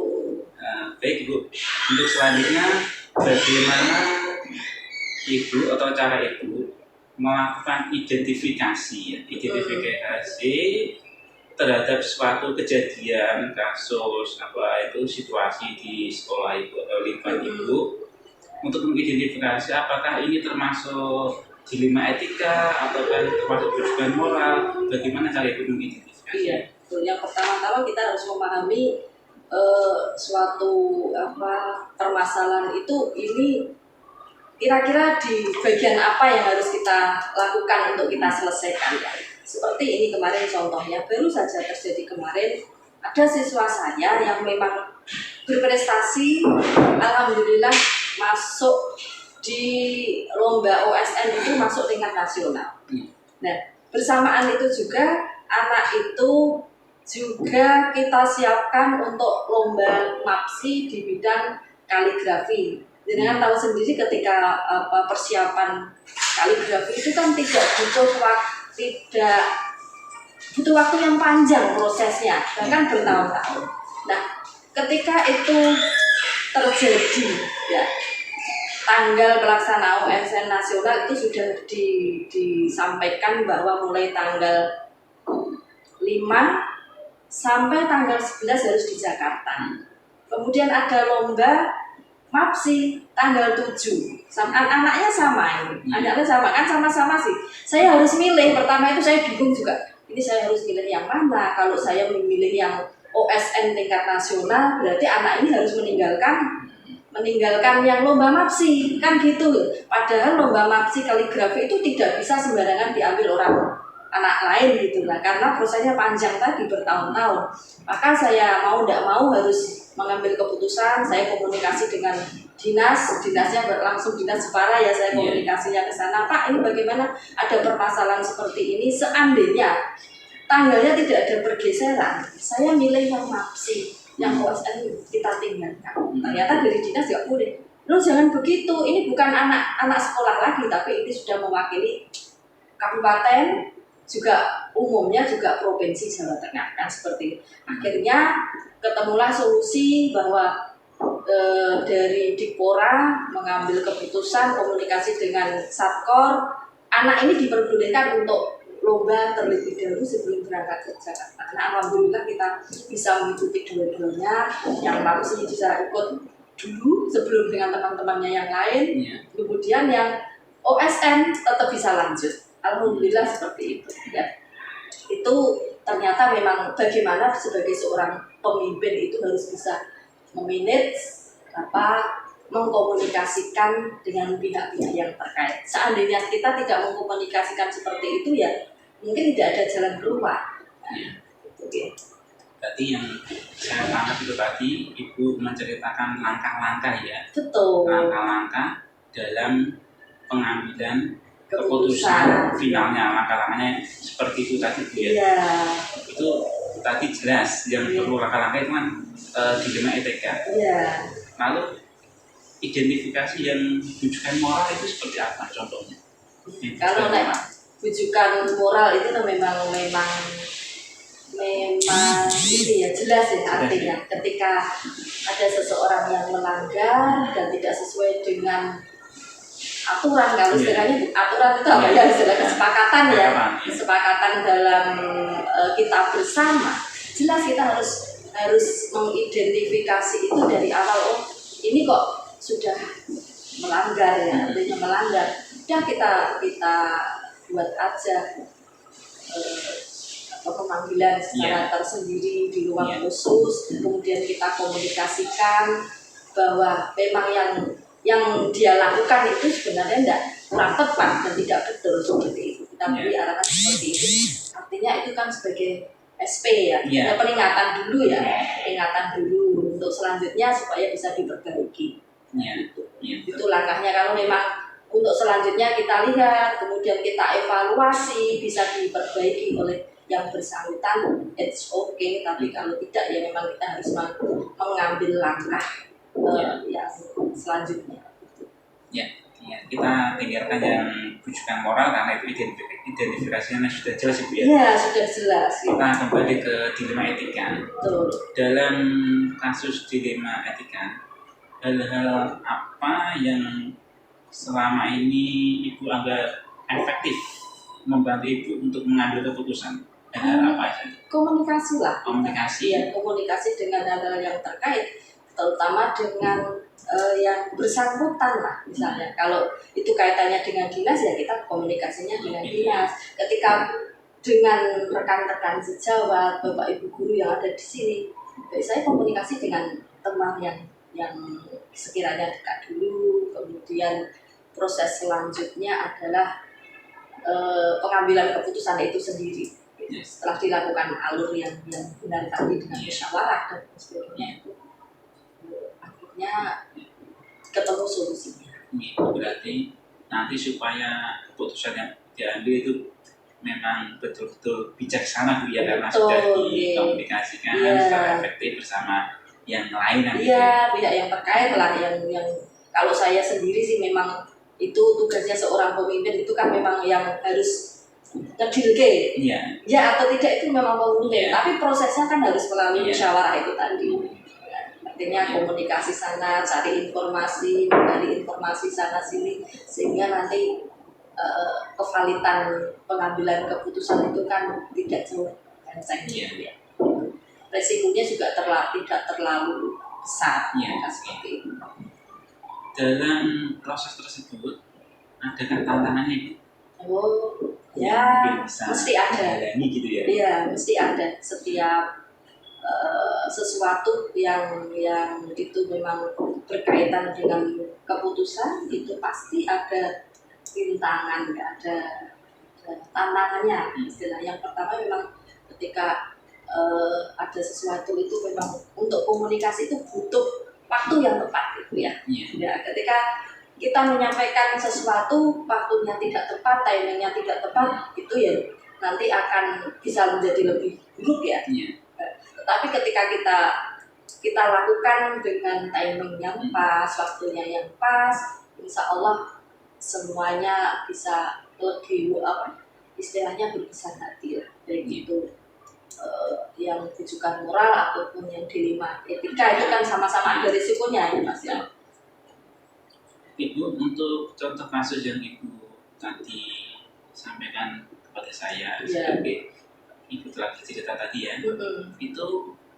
Speaker 1: Baik Bu, untuk selanjutnya bagaimana Ibu atau cara Ibu melakukan identifikasi identifikasi terhadap suatu kejadian, kasus, situasi di sekolah Ibu atau lingkungan Ibu, untuk mengidentifikasi apakah ini termasuk dilema etika ataukah termasuk bujukan moral, bagaimana cara Ibu mengidentifikasi?
Speaker 3: Iya, betul. Yang pertama-tama kita harus memahami suatu permasalahan itu ini kira-kira di bagian apa yang harus kita lakukan untuk kita selesaikan ya. Seperti ini kemarin contohnya, baru saja terjadi kemarin, ada siswa saya yang memang berprestasi, alhamdulillah masuk di lomba OSN itu masuk tingkat nasional. Nah, bersamaan itu juga anak itu juga kita siapkan untuk lomba MAPSI di bidang kaligrafi. Jadi kan tahu sendiri ketika persiapan kaligrafi itu kan tidak butuh waktu yang panjang prosesnya, bahkan bertahun-tahun. Nah, ketika itu terjadi ya, tanggal pelaksanaan OSN nasional itu sudah disampaikan bahwa mulai tanggal 5 sampai tanggal 11 harus di Jakarta. Kemudian ada lomba MAPSI tanggal 7. Anaknya sama ini. Anaknya sama kan sama-sama sih. Saya harus milih. Pertama itu saya bingung juga. Ini saya harus milih yang mana? Kalau saya memilih yang OSN tingkat nasional, berarti anak ini harus meninggalkan yang lomba MAPSI kan gitu. Padahal lomba MAPSI kaligrafi itu tidak bisa sembarangan diambil orang anak lain gitu lah, karena prosesnya panjang tadi bertahun-tahun. Maka saya mau tidak mau harus mengambil keputusan. Saya komunikasi dengan dinasnya langsung dinas Jepara ya, saya komunikasinya ke sana, Pak ini bagaimana, ada permasalahan seperti ini, seandainya tanggalnya tidak ada pergeseran, saya milih yang MAPSI, yang OSN kita tinggalkan. Ternyata dari dinas nggak boleh. Loh jangan begitu, ini bukan anak sekolah lagi, tapi ini sudah mewakili kabupaten, juga umumnya juga provinsi Jawa Tengah kan seperti itu. Akhirnya ketemulah solusi bahwa dari Dikpora mengambil keputusan komunikasi dengan Satkor, anak ini diperbolehkan untuk lomba terlebih dahulu sebelum berangkat ke Jakarta. Nah, alhamdulillah kita bisa mengikuti dua-duanya. Yang MAPSI bisa ikut dulu sebelum dengan teman-temannya yang lain, kemudian yang OSN tetap bisa lanjut. Alhamdulillah seperti itu ya. Itu ternyata memang bagaimana sebagai seorang pemimpin itu harus bisa memanage mengkomunikasikan dengan pihak-pihak yang terkait. Seandainya kita tidak mengkomunikasikan seperti itu ya mungkin tidak ada jalan keluar.
Speaker 1: Berarti yang saya tangkap itu tadi Ibu menceritakan langkah-langkah ya.
Speaker 3: Betul.
Speaker 1: Langkah-langkah dalam pengambilan keputusan finalnya, langkah-langkahnya seperti itu tadi Bu ya.
Speaker 3: Iya.
Speaker 1: Itu tadi jelas yang perlu langkah-langkah itu kan dilema etika.
Speaker 3: Iya.
Speaker 1: Lalu identifikasi yang bujukan moral itu seperti apa contohnya?
Speaker 3: Kalau bujukan moral itu memang itu ya jelas ya artinya ketika ada seseorang yang melanggar dan tidak sesuai dengan aturan, kalau istilahnya aturan itu apa ya, istilah kesepakatan ya, kesepakatan dalam kita bersama, jelas kita harus mengidentifikasi itu dari awal. Oh ini kok sudah melanggar ya, artinya melanggar. Udah kita buat aja pemanggilan secara tersendiri di ruang khusus, kemudian kita komunikasikan bahwa memang yang dia lakukan itu sebenarnya kurang tepat dan tidak betul seperti itu. Kita beri arahan seperti itu. Artinya itu kan sebagai SP ya, peringatan dulu ya, peringatan dulu untuk selanjutnya supaya bisa diperbaiki. Itu langkahnya. Kalau memang untuk selanjutnya kita lihat, kemudian kita evaluasi, bisa diperbaiki oleh yang bersangkutan, it's okay. Tapi kalau tidak ya memang kita harus mengambil langkah yang selanjutnya.
Speaker 1: Ya, kita tinggalkan yang rujukan moral karena itu identifikasinya sudah jelas Ibu ya.
Speaker 3: Iya, sudah jelas.
Speaker 1: Kita kembali ke dilema etika.
Speaker 3: Betul.
Speaker 1: Dalam kasus dilema etika, hal-hal apa yang selama ini Ibu anggap efektif membantu Ibu untuk mengambil keputusan? Hal apa saja?
Speaker 3: Komunikasi lah.
Speaker 1: Komunikasi.
Speaker 3: Iya, komunikasi dengan hal-hal yang terkait, terutama dengan yang bersangkutan lah. Misalnya, kalau itu kaitannya dengan dinas ya kita komunikasinya dengan dinas. Ketika dengan rekan-rekan sejawat, bapak ibu guru yang ada di sini, saya komunikasi dengan teman yang sekiranya dekat dulu. Kemudian proses selanjutnya adalah pengambilan keputusan itu sendiri. Setelah dilakukan alur yang benar tadi dengan musyawarah dan sebagainya, itu akhirnya ketemu solusinya.
Speaker 1: Berarti nanti supaya keputusan yang diambil itu memang betul-betul bijaksana Bu ya, karena sudah dikomunikasikan secara efektif bersama yang lain nanti.
Speaker 3: Iya, pihak yang terkait lah, yang kalau saya sendiri sih memang itu tugasnya seorang pemimpin itu kan memang yang harus ngedilke. Ya atau tidak itu memang pemimpin, tapi prosesnya kan harus melalui musyawarah itu tadi. Artinya komunikasi sana, cari informasi, dari informasi sana sini, sehingga nanti kevalitan pengambilan keputusan itu kan tidak jauh kencang. Resikonya juga tidak terlalu besar. Seperti itu.
Speaker 1: Dalam proses tersebut adakah tantangannya?
Speaker 3: Oh ya, mesti ada.
Speaker 1: Gitu ya?
Speaker 3: Iya, mesti ada. Setiap sesuatu yang itu memang berkaitan dengan keputusan itu pasti ada rintangan, ada tantangannya. Istilah yang pertama memang ketika ada sesuatu itu memang untuk komunikasi itu butuh waktu yang tepat gitu ya. Ya, ketika kita menyampaikan sesuatu waktunya tidak tepat, timingnya tidak tepat, itu ya nanti akan bisa menjadi lebih buruk ya. Tetapi ketika kita lakukan dengan timing yang pas, waktunya yang pas, insya Allah semuanya bisa lebih istilahnya berkesan hati lah, baik itu yang rujukan moral ataupun yang dilema etika itu kan sama-sama ada risikonya ya Mas ya.
Speaker 1: Ibu, untuk contoh kasus yang Ibu tadi sampaikan kepada saya sebagai Ibu telah bercerita tadi ya, itu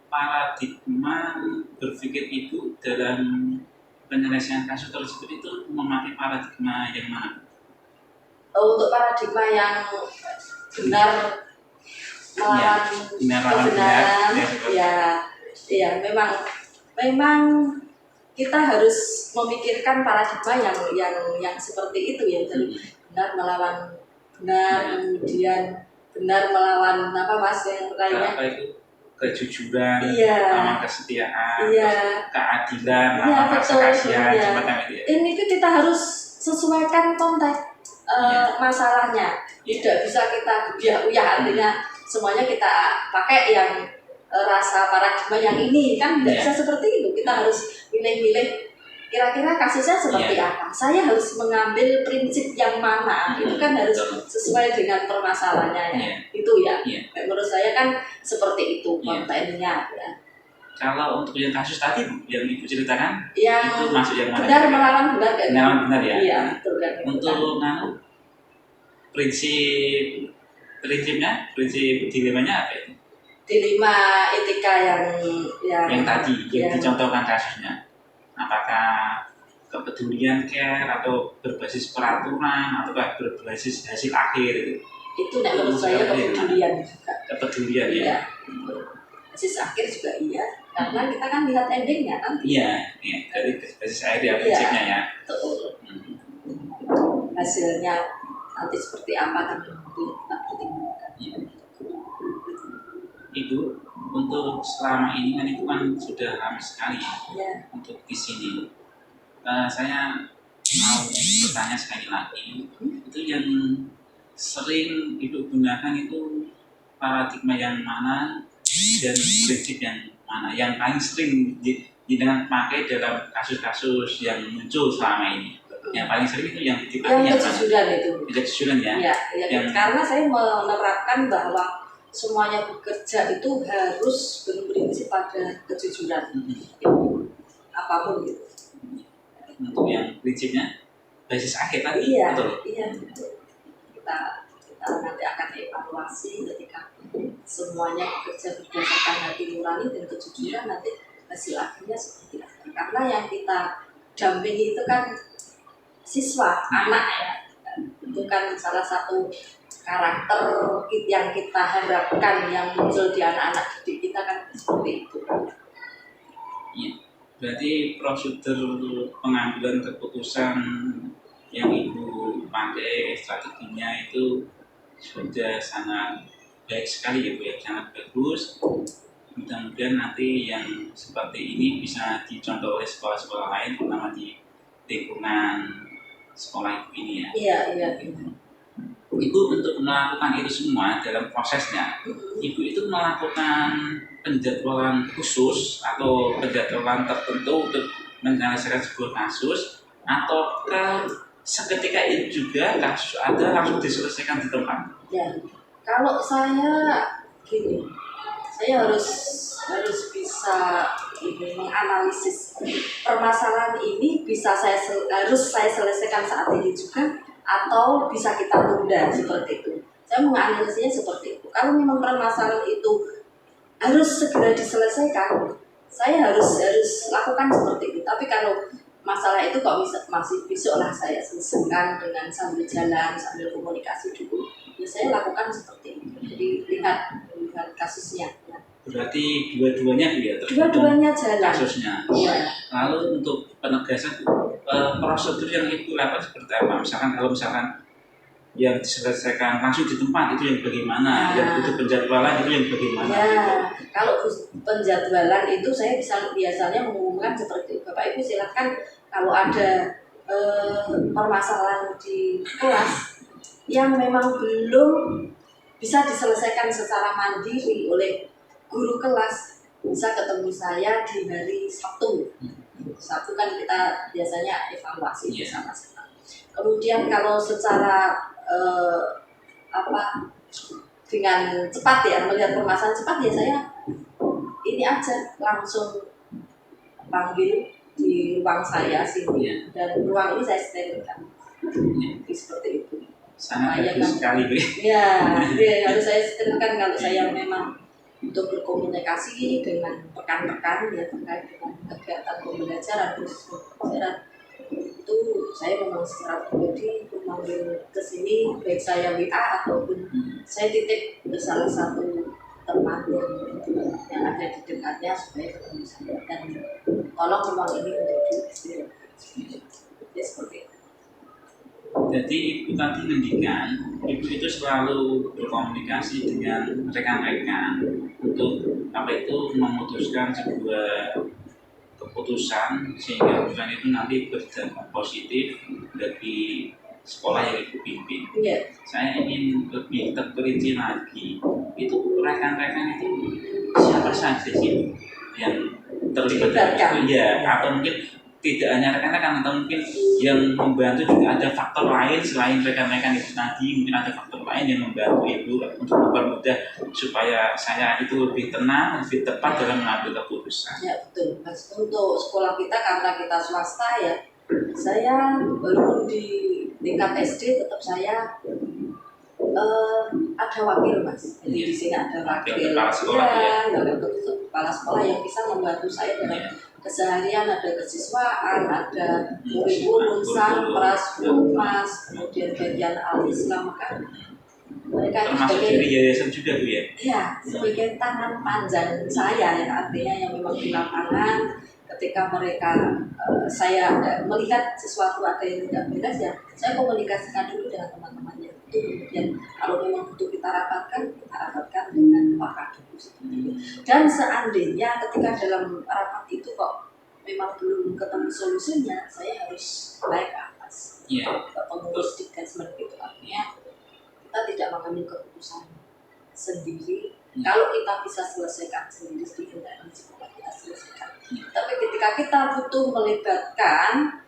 Speaker 1: paradigma berpikir Ibu dalam penyelesaian kasus tersebut itu memakai paradigma yang mana?
Speaker 3: Untuk paradigma yang benar melawan kebenaran, ya memang kita harus memikirkan paradigma yang seperti itu ya, jadi benar melawan benar, kemudian benar melawan apa Mas yang lainnya?
Speaker 1: Apa itu? Kejujuran, sama kesetiaan, keadilan, sama kesaksian, semacam itu ya.
Speaker 3: Ini kita harus sesuaikan konteks masalahnya. Tidak bisa kita uyah-uyah, artinya semuanya kita pakai yang rasa paradigma yang ini kan tidak bisa seperti itu. Kita harus milih-milih kira-kira kasusnya seperti apa. Saya harus mengambil prinsip yang mana. Itu kan harus sesuai dengan permasalahannya ya. Itu ya. Menurut saya kan seperti itu kontennya ya.
Speaker 1: Kalau untuk yang kasus tadi yang Ibu ceritakan,
Speaker 3: itu
Speaker 1: masuk yang mana?
Speaker 3: Benar melawan benar kan?
Speaker 1: Benar ya.
Speaker 3: Iya, betul kan.
Speaker 1: Untuk prinsip dilemanya apa itu?
Speaker 3: Dilema etika yang
Speaker 1: tadi yang dicontohkan kasusnya. Apakah kepedulian care atau berbasis peraturan atau berbasis hasil akhir itu?
Speaker 3: Itu menurut saya kepedulian juga.
Speaker 1: Kepedulian ya.
Speaker 3: Basis akhir juga iya, karena kita kan lihat endingnya kan.
Speaker 1: Iya, dari basis akhir ya prinsipnya ya.
Speaker 3: Betul. Hasilnya nanti seperti apa kan kita pertimbangkan.
Speaker 1: Ibu, untuk selama ini kan itu kan sudah ramai sekali untuk di sini. Saya mau bertanya sekali lagi, itu yang sering Ibu gunakan itu paradigma yang mana dan prinsip yang mana yang paling sering dengan pakai dalam kasus-kasus yang muncul selama ini? Yang paling sering itu yang titip
Speaker 3: Yang
Speaker 1: hati yang mana?
Speaker 3: kejujuran itu.
Speaker 1: Kejujuran ya.
Speaker 3: Ya, ya,
Speaker 1: Yang-
Speaker 3: karena saya menerapkan bahwa semuanya bekerja itu harus berprinsip pada kejujuran. Apapun itu.
Speaker 1: Untuk yang prinsipnya basis akhir tadi,
Speaker 3: Iya,
Speaker 1: betul.
Speaker 3: iya. Kita nanti akan evaluasi ketika semuanya bekerja berdasarkan hati nurani dan kejujuran, nanti hasil akhirnya seperti apa. Karena yang kita dampingi itu kan siswa, anak ya. Itu kan salah satu karakter yang kita harapkan yang muncul di anak-anak didik kita kan seperti itu.
Speaker 1: Iya. Berarti prosedur pengambilan keputusan yang Ibu pakai strateginya itu sudah sangat baik sekali ya Bu ya, sangat bagus. Mudah-mudahan nanti yang seperti ini bisa dicontoh oleh sekolah-sekolah lain, terutama di lingkungan sekolah Ibu ini ya.
Speaker 3: Iya, iya.
Speaker 1: Ibu untuk melakukan itu semua dalam prosesnya, Ibu itu melakukan penjadwalan khusus atau penjadwalan tertentu untuk menyelesaikan sebuah kasus, atau seketika itu juga kasus ada langsung diselesaikan di tempat.
Speaker 3: Ya, kalau saya gini, saya harus bisa menganalisis permasalahan ini, harus saya selesaikan saat ini juga, atau bisa kita tunda seperti itu. Saya menganalisisnya seperti itu. Kalau memang permasalahan itu harus segera diselesaikan, saya harus lakukan seperti itu. Tapi kalau masalah itu kok masih besok lah saya selesaikan dengan sambil jalan, sambil komunikasi dulu, ya saya lakukan seperti itu. Jadi lihat kasusnya. Ya.
Speaker 1: Berarti dua-duanya Bu ya,
Speaker 3: Dua-duanya jalan.
Speaker 1: kasusnya.
Speaker 3: Ya.
Speaker 1: Lalu untuk penegasan prosedur yang Ibu lakukan seperti apa? Kalau misalkan yang diselesaikan langsung di tempat itu yang bagaimana? Yang butuh penjadwalan itu yang bagaimana?
Speaker 3: Ya, kalau penjadwalan itu saya biasanya mengumumkan seperti Bapak Ibu silahkan kalau ada permasalahan di kelas yang memang belum bisa diselesaikan secara mandiri oleh guru kelas, bisa ketemu saya di hari Sabtu. Sabtu kan kita biasanya evaluasi bersama-sama. Kemudian kalau secara dengan cepat ya, melihat permasalahan cepat ya, saya ini aja langsung panggil di ruang saya sini, dan ruang ini saya sterilkan. Seperti itu.
Speaker 1: Sangat bagus sekali Bu.
Speaker 3: Ya, harus saya sterilkan kalau saya memang untuk berkomunikasi dengan rekan-rekan ya terkait dengan kegiatan pembelajaran khusus pembelajaran. Itu saya memang secara pribadi memanggil ke sini, baik saya WA ataupun saya titip ke salah satu teman yang ada di dekatnya supaya ketemu saya dan tolong ruang ini untuk diistirahatkan. Ya seperti itu.
Speaker 1: Jadi Ibu tadi mendikan, Ibu itu selalu berkomunikasi dengan rekan-rekan untuk memutuskan sebuah keputusan sehingga keputusan itu nanti berdampak positif bagi sekolah yang Ibu pimpin.
Speaker 3: Yeah.
Speaker 1: Saya ingin lebih terperinci lagi, itu rekan-rekan itu siapa saja sih yang terlibat dalam itu ya, atau mungkin tidak hanya rekan-rekan atau mungkin yang membantu juga ada faktor lain selain rekan-rekan itu tadi, mungkin ada faktor lain yang membantu Ibu untuk mempermudah supaya saya itu lebih tenang, lebih tepat dalam mengambil keputusan.
Speaker 3: Ya betul, Mas. Untuk sekolah kita karena kita swasta ya, saya walaupun di tingkat SD tetap saya ada wakil Mas. Jadi di sini ada wakil
Speaker 1: kepala sekolah
Speaker 3: kepala sekolah yang bisa membantu saya dalam keseharian, ada kesiswaan, ada kurikulum, sanpras, humas, kemudian bagian al-Islam, kan mereka
Speaker 1: termasuk dari yayasan juga Bu ya?
Speaker 3: Iya, sebagai tangan panjang saya ya, artinya yang memang di lapangan ketika mereka saya melihat sesuatu ada yang tidak beres ya, saya komunikasikan dulu dengan teman-temannya. Kemudian kalau memang butuh kita rapatkan dengan Pak Kadus. Dan seandainya ketika dalam rapat itu kok memang belum ketemu solusinya, saya harus naik ke atas. Ke pengurus di Gasmen itu, artinya kita tidak mengambil keputusan sendiri. Kalau kita bisa selesaikan sendiri di sekolah kita selesaikan. Tapi ketika kita butuh melibatkan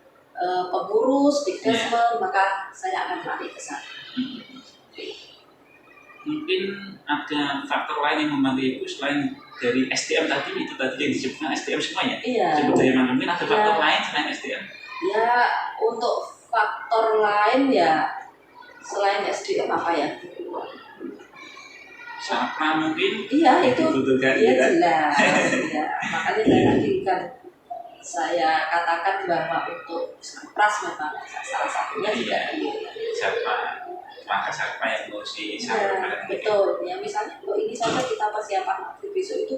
Speaker 3: pengurus, dikdesmen, maka saya akan lari ke sana.
Speaker 1: Mungkin ada faktor lain yang membantu Ibu selain dari SDM tadi, itu tadi yang disebutkan SDM semuanya.
Speaker 3: Iya.
Speaker 1: Sumber daya manusia, mungkin ada faktor
Speaker 3: Iya.
Speaker 1: lain selain SDM.
Speaker 3: Ya, untuk faktor lain ya selain SDM apa ya?
Speaker 1: Siapa mungkin?
Speaker 3: Iya itu,
Speaker 1: dibutuhkan,
Speaker 3: iya
Speaker 1: ya.
Speaker 3: jelas. Ya. Makanya saya tadi kan saya katakan bahwa untuk pras memang salah satunya juga.
Speaker 1: Siapa? Maka siapa yang ngurusi
Speaker 3: Ya, betul. Ya misalnya kalau ini saja kita persiapan waktu besok itu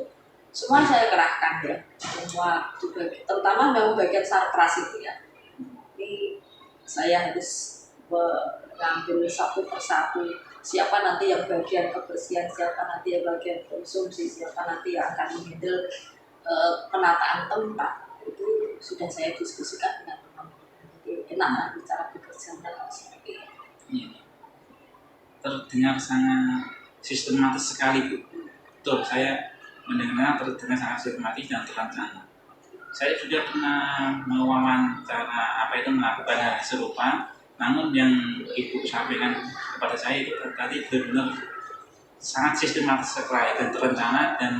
Speaker 3: semua saya kerahkan ya. Semua juga, terutama memang bagian sarpras itu ya. Ini saya harus mengambil satu persatu siapa nanti yang bagian kebersihan, siapa nanti yang bagian konsumsi, siapa nanti yang akan menghandle penataan tempat. Itu sudah saya diskusikan dengan teman-teman. Jadi enak lah bicara bekerja dan seperti itu.
Speaker 1: Iya. Terdengar sangat sistematis sekali, Bu. Betul, saya mendengar terdengar sangat sistematis dan terencana. Saya sudah pernah mewawancara melakukan hal serupa, namun yang Ibu sampaikan kepada saya itu tadi benar-benar sangat sistematis sekali dan terencana dan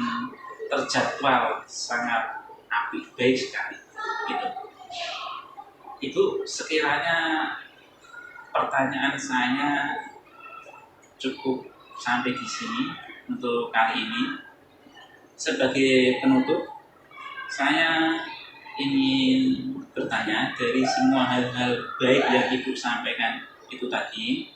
Speaker 1: terjadwal, sangat apik, baik sekali. Itu sekiranya pertanyaan saya cukup sampai di sini untuk kali ini. Sebagai penutup, saya ingin bertanya dari semua hal-hal baik yang Ibu sampaikan itu tadi,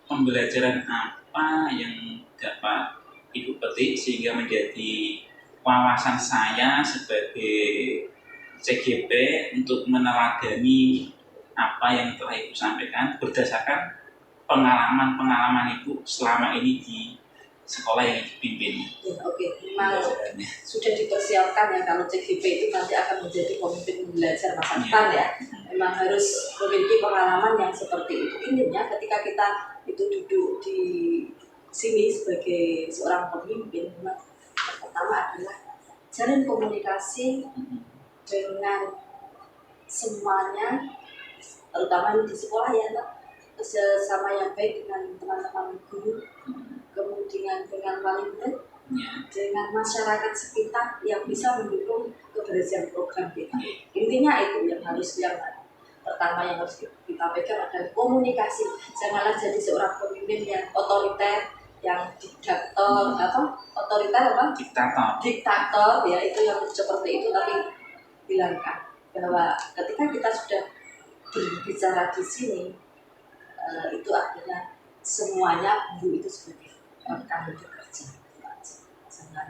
Speaker 1: pembelajaran apa yang dapat Ibu petik sehingga menjadi wawasan saya sebagai CGP untuk meneladani apa yang telah Ibu sampaikan berdasarkan pengalaman-pengalaman Ibu selama ini di sekolah yang dipimpin.
Speaker 3: Ya, oke, memang sudah dipersiapkan ya kalau CGP itu nanti akan menjadi pemimpin belajar masa depan ya. Memang harus memiliki pengalaman yang seperti itu. Intinya ketika kita itu duduk di sini sebagai seorang pemimpin, memang yang pertama adalah jalin komunikasi dengan semuanya, terutama di sekolah ya, kerjasama yang baik dengan teman-teman guru, kemudian dengan wali murid, dengan masyarakat sekitar yang bisa mendukung keberhasilan program kita. Intinya itu yang pertama yang harus kita pegang adalah komunikasi. Janganlah jadi seorang pemimpin yang otoriter, yang diktator ya, itu yang seperti itu. Tapi bilangkan bahwa ketika kita sudah berbicara di sini, itu artinya semuanya Bu itu sebagai kami bekerja. Jangan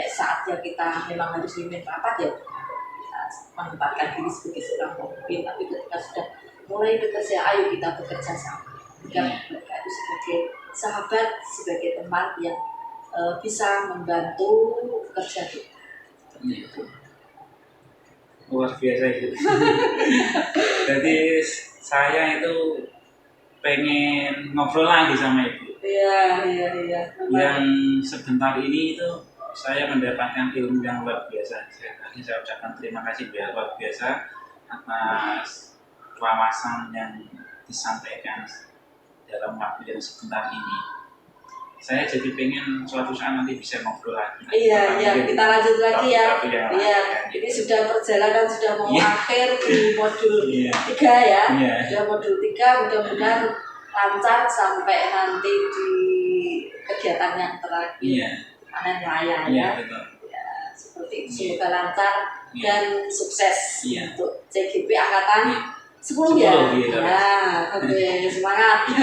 Speaker 3: saatnya kita memang harus mimpin rapat ya, kita menempatkan diri sebagai seorang pemimpin. Tapi ketika sudah mulai bekerja, ayo kita bekerja sama. Mereka itu sebagai sahabat, sebagai teman yang bisa membantu kerja kita.
Speaker 1: Luar biasa itu. Jadi saya itu pengen ngobrol lagi sama Ibu.
Speaker 3: Iya.
Speaker 1: Yang sebentar ini itu saya mendapatkan ilmu yang luar biasa. Saya ucapkan terima kasih luar biasa atas wawasan yang disampaikan dalam waktu yang sebentar ini. Saya jadi pengen suatu saat nanti bisa ngobrol lagi.
Speaker 3: Iya, kita lanjut lagi ya. Iya, ini sudah perjalanan sudah mau akhir di modul 3 ya. Sudah modul 3, mudah-mudahan lancar sampai nanti di kegiatan yang terakhir. Panen raya ya. Ya, seperti itu. Semoga lancar dan sukses untuk CGP angkatan 10 ya. Oke, semangat.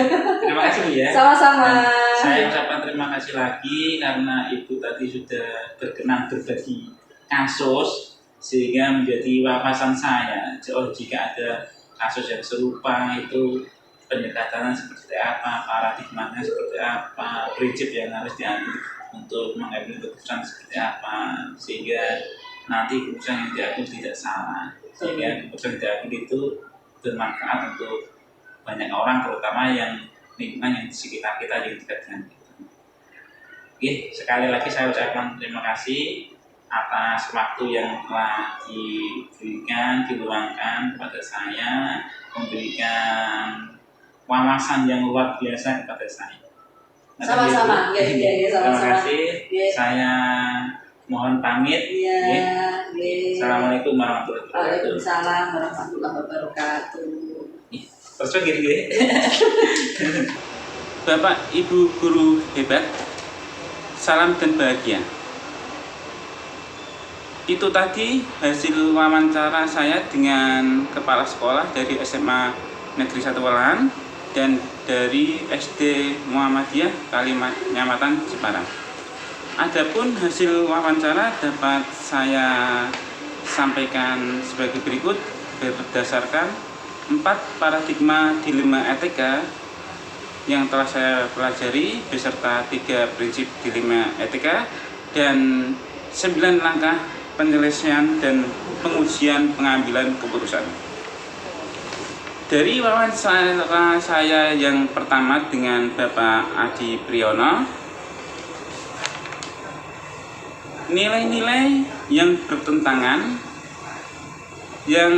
Speaker 1: Terima kasih Bu ya.
Speaker 3: Sama-sama.
Speaker 1: Saya ucapkan terima kasih lagi karena Ibu tadi sudah berkenan berbagi kasus sehingga menjadi wawasan saya. Jika ada kasus yang serupa itu pendekatannya seperti apa, paradigmanya seperti apa, prinsip yang harus diambil untuk mengambil keputusan seperti apa, sehingga nanti keputusan yang diambil tidak salah, sehingga keputusan yang diambil itu bermanfaat untuk banyak orang, terutama yang lingkungan yang di sekitar kita, yang dekat dengan kita. Oke, sekali lagi saya ucapkan terima kasih atas waktu yang telah diberikan kesempatan diluangkan kepada saya, memberikan wawasan yang luar biasa kepada saya.
Speaker 3: Sama-sama, ya,
Speaker 1: Terima
Speaker 3: sama-sama.
Speaker 1: kasih.
Speaker 3: Ya.
Speaker 1: Saya mohon pamit.
Speaker 3: Iya,
Speaker 1: Ya.
Speaker 3: ya.
Speaker 1: Assalamualaikum warahmatullahi wabarakatuh.
Speaker 3: Waalaikumsalam warahmatullahi wabarakatuh.
Speaker 1: Terus gini. Bapak, Ibu guru hebat, salam dan bahagia. Itu tadi hasil wawancara saya dengan kepala sekolah dari SMA Negeri 1 Welaan dan dari SD Muhammadiyah Kalinyamatan Jepara. Adapun hasil wawancara dapat saya sampaikan sebagai berikut berdasarkan 4 paradigma dilema etika yang telah saya pelajari beserta 3 prinsip dilema etika dan 9 langkah penyelesaian dan pengujian pengambilan keputusan. Dari wawancara saya yang pertama dengan Bapak Adi Priyono, nilai-nilai yang bertentangan, yang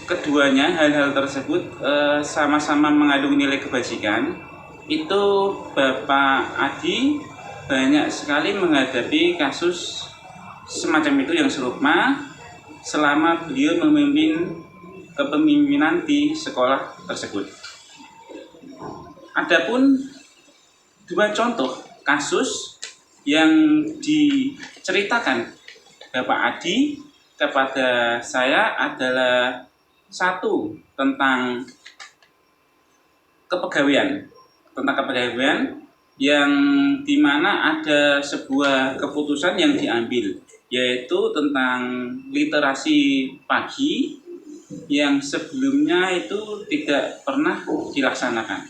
Speaker 1: keduanya hal-hal tersebut sama-sama mengandung nilai kebajikan, itu Bapak Adi banyak sekali menghadapi kasus semacam itu yang serupa selama beliau memimpin kepemimpinan di sekolah tersebut. Adapun 2 contoh kasus yang diceritakan Bapak Adi kepada saya adalah 1 tentang kepegawaian, yang dimana ada sebuah keputusan yang diambil, yaitu tentang literasi pagi yang sebelumnya itu tidak pernah dilaksanakan,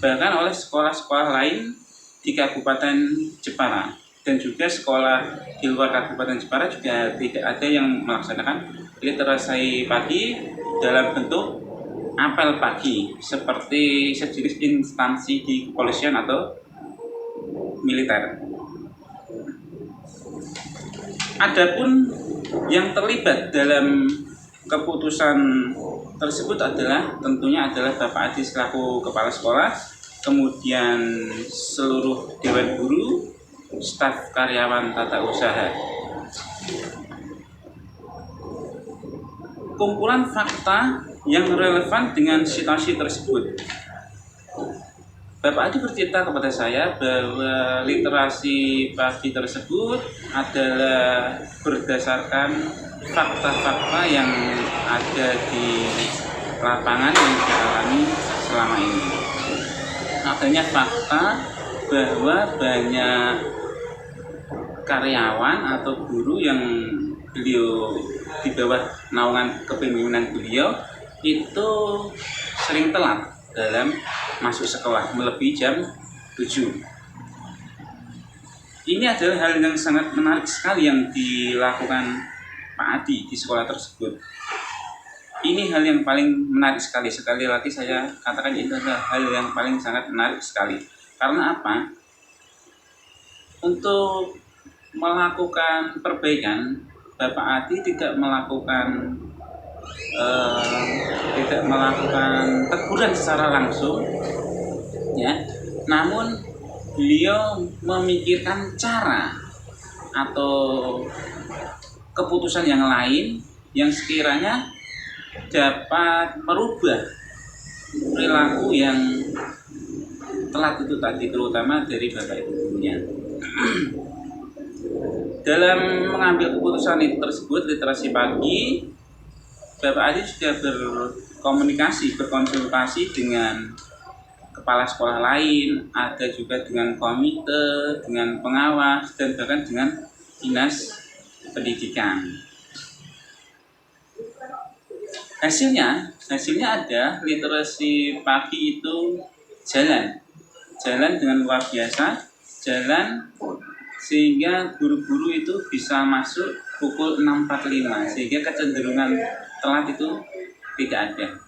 Speaker 1: bahkan oleh sekolah-sekolah lain di Kabupaten Jepara, dan juga sekolah di luar Kabupaten Jepara juga tidak ada yang melaksanakan literasi pagi dalam bentuk apel pagi seperti sejenis instansi di kepolisian atau militer. Adapun yang terlibat dalam keputusan tersebut tentunya adalah Bapak Adi selaku kepala sekolah, kemudian seluruh dewan guru, staf karyawan tata usaha. Kumpulan fakta yang relevan dengan situasi tersebut. Bapak Adi bercerita kepada saya bahwa literasi pagi tersebut adalah berdasarkan fakta-fakta yang ada di lapangan yang dialami selama ini. Adanya fakta bahwa banyak karyawan atau guru yang beliau di bawah naungan kepemimpinan beliau itu sering telat dalam masuk sekolah melebihi jam 7. Ini adalah hal yang sangat menarik sekali yang dilakukan Pak Adi di sekolah tersebut. Ini hal yang paling menarik sekali. Sekali lagi saya katakan itu adalah hal yang paling sangat menarik sekali. Karena apa? Untuk melakukan perbaikan, Bapak Adi tidak melakukan teguran secara langsung, ya. Namun beliau memikirkan cara atau keputusan yang lain yang sekiranya dapat merubah perilaku yang telat itu tadi, terutama dari Bapak Ibu gurunya. Dalam mengambil keputusan itu tersebut, literasi pagi, Bapak Adi sudah berkonsultasi dengan kepala sekolah lain, ada juga dengan komite, dengan pengawas, dan bahkan dengan dinas pendidikan. Hasilnya ada literasi pagi itu jalan dengan luar biasa, sehingga guru-guru itu bisa masuk pukul 6.45, sehingga kecenderungan telat itu tidak ada.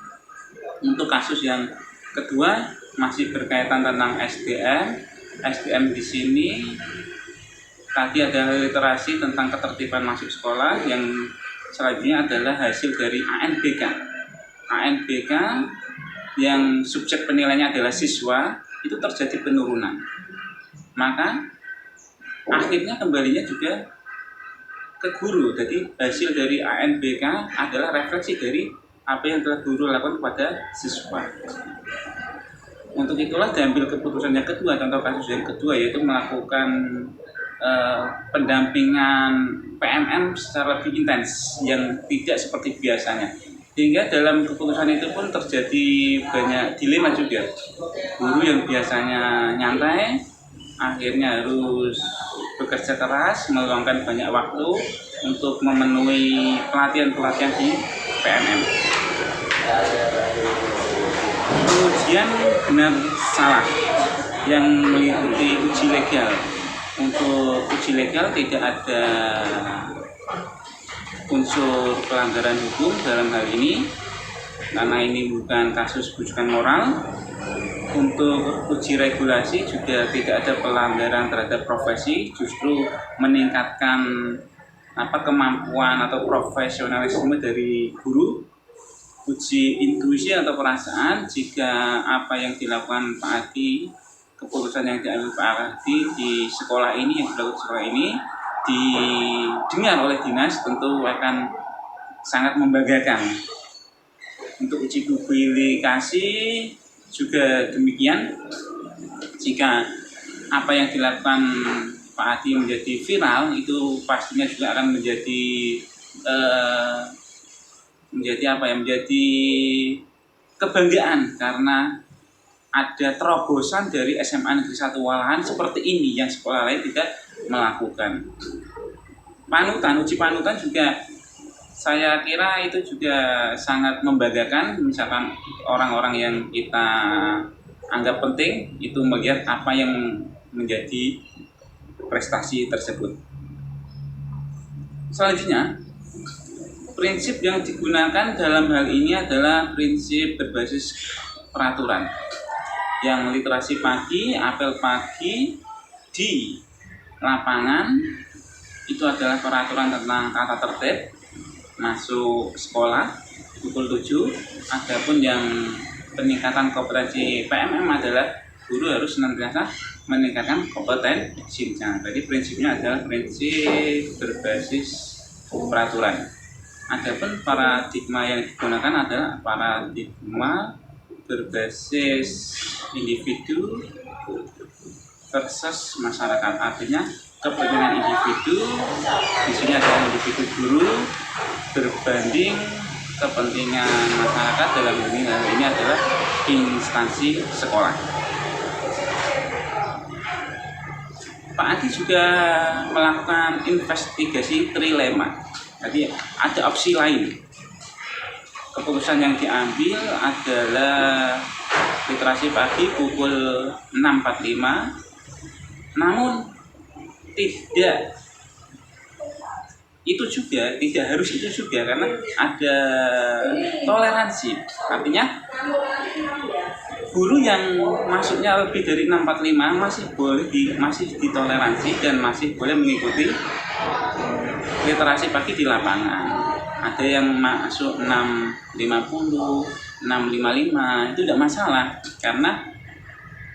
Speaker 1: Untuk kasus yang kedua masih berkaitan tentang SDM di sini tadi ada literasi tentang ketertiban masuk sekolah yang selanjutnya adalah hasil dari ANBK. ANBK yang subjek penilaiannya adalah siswa itu terjadi penurunan. Maka akhirnya kembalinya juga ke guru. Jadi hasil dari ANBK adalah refleksi dari apa yang telah guru lakukan kepada siswa. Untuk itulah diambil keputusan yang kedua, contoh kasus yang kedua, yaitu melakukan pendampingan PMM secara lebih intens yang tidak seperti biasanya. Hingga dalam keputusan itu pun terjadi banyak dilema juga. Guru yang biasanya nyantai akhirnya harus bekerja keras, meluangkan banyak waktu untuk memenuhi pelatihan-pelatihan di PMM. Kemudian benar salah yang mengikuti uji legal. Untuk uji legal tidak ada unsur pelanggaran hukum dalam hal ini, karena ini bukan kasus bujukan moral. Untuk uji regulasi juga tidak ada pelanggaran terhadap profesi, justru meningkatkan kemampuan atau profesionalisme dari guru. Uji intuisi atau perasaan, jika apa yang dilakukan Pak Adi, keputusan yang diambil Pak Adi di sekolah ini, yang dilakukan sekolah ini, didengar oleh dinas, tentu akan sangat membanggakan. Untuk uji publikasi juga demikian, jika apa yang dilakukan Pak Adi menjadi viral, itu pastinya juga akan menjadi kebanggaan, karena ada terobosan dari SMA Negeri 1 Walahan seperti ini yang sekolah lain tidak melakukan. Uji panutan juga saya kira itu juga sangat membanggakan. Misalkan orang-orang yang kita anggap penting itu melihat apa yang menjadi prestasi tersebut. Selanjutnya, prinsip yang digunakan dalam hal ini adalah prinsip berbasis peraturan. Yang literasi pagi, apel pagi di lapangan itu adalah peraturan tentang tata tertib masuk sekolah pukul 7. Adapun yang peningkatan kompetensi PMM adalah guru harus senantiasa meningkatkan kompetensinya. Jadi prinsipnya adalah prinsip berbasis peraturan. Adapun paradigma yang digunakan adalah paradigma berbasis individu versus masyarakat. Artinya kepentingan individu, di sini adalah individu guru berbanding kepentingan masyarakat, dalam hal ini adalah instansi sekolah. Pak Adi juga melakukan investigasi trilema. Jadi ada opsi lain. Keputusan yang diambil adalah literasi pagi pukul 6.45. Namun tidak harus itu juga, karena ada toleransi. Artinya guru yang masuknya lebih dari 6.45 masih ditoleransi dan masih boleh mengikuti literasi pagi di lapangan. Ada yang masuk 6.50, 6.55, itu tidak masalah, karena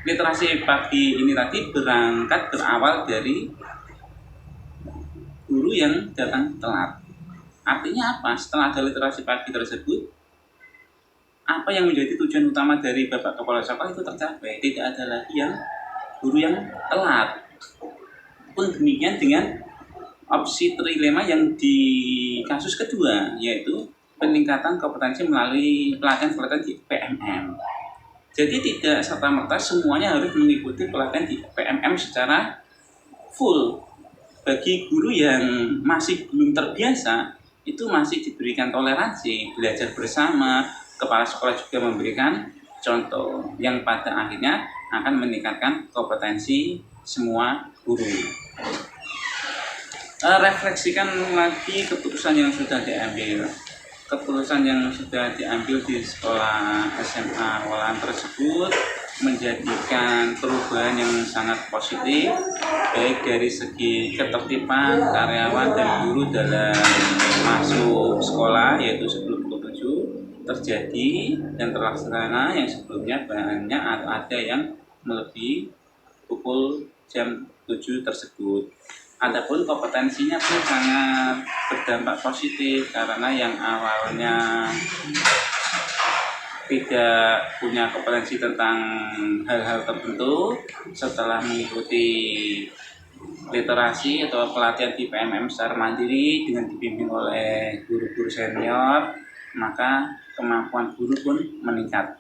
Speaker 1: literasi pagi ini tadi berawal dari guru yang datang telat. Artinya apa? Setelah ada literasi pagi tersebut, apa yang menjadi tujuan utama dari Bapak Kepala Sekolah itu tercapai. Tidak ada lagi yang guru yang telat. Pun demikian dengan opsi trilema yang di kasus kedua, yaitu peningkatan kompetensi melalui pelatihan-pelatihan di PMM. Jadi tidak serta-merta semuanya harus mengikuti pelatihan di PMM secara full. Bagi guru yang masih belum terbiasa, itu masih diberikan toleransi, belajar bersama, kepala sekolah juga memberikan contoh yang pada akhirnya akan meningkatkan kompetensi semua guru. Refleksikan lagi keputusan yang sudah diambil. Keputusan yang sudah diambil di sekolah SMA Walahan tersebut menjadikan perubahan yang sangat positif, baik dari segi ketertiban karyawan dan guru dalam masuk sekolah, yaitu sebelum pukul 7 terjadi dan terlaksana yang sebelumnya banyak atau ada yang melebihi pukul jam 7 tersebut. Adapun kompetensinya pun sangat berdampak positif karena yang awalnya tidak punya kompetensi tentang hal-hal tertentu, setelah mengikuti literasi atau pelatihan di PMM secara mandiri dengan dibimbing oleh guru-guru senior, maka kemampuan guru pun meningkat.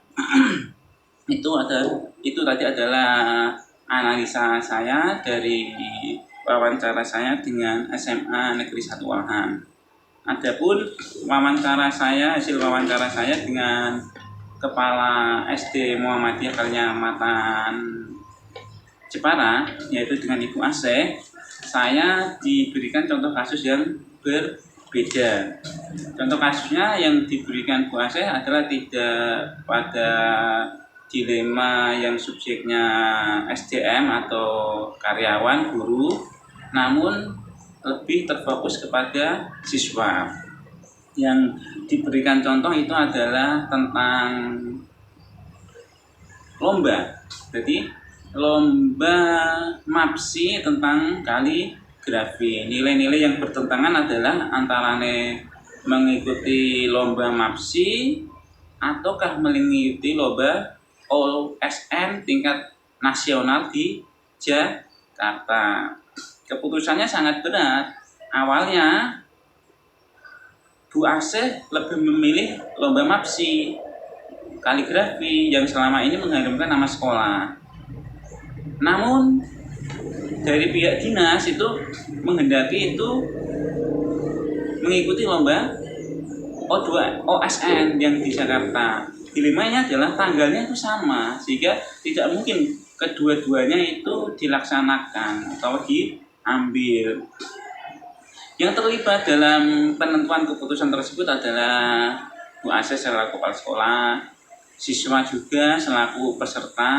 Speaker 1: Itu tadi adalah analisa saya dari wawancara saya dengan SMA Negeri 1 Walhan. Adapun hasil wawancara saya dengan Kepala SD Muhammadiyah Kalinyamatan Jepara, yaitu dengan Ibu Asih, saya diberikan contoh kasus yang berbeda. Contoh kasusnya yang diberikan Bu Asih adalah tidak pada dilema yang subjeknya SDM atau karyawan, guru, namun lebih terfokus kepada siswa. Yang diberikan contoh itu adalah tentang lomba. Jadi lomba MAPSI tentang kaligrafi. Nilai-nilai yang bertentangan adalah antara mengikuti lomba MAPSI ataukah mengikuti lomba OSN tingkat nasional di Jakarta. Keputusannya sangat berat. Awalnya Bu Asih lebih memilih lomba MAPSI kaligrafi yang selama ini mengharumkan nama sekolah. Namun dari pihak dinas itu menghendaki itu mengikuti lomba OSN yang di Jakarta. Dilemanya adalah tanggalnya itu sama, sehingga tidak mungkin kedua-duanya itu dilaksanakan atau diambil. Yang terlibat dalam penentuan keputusan tersebut adalah Bu Asih selaku kepala sekolah, siswa juga selaku peserta,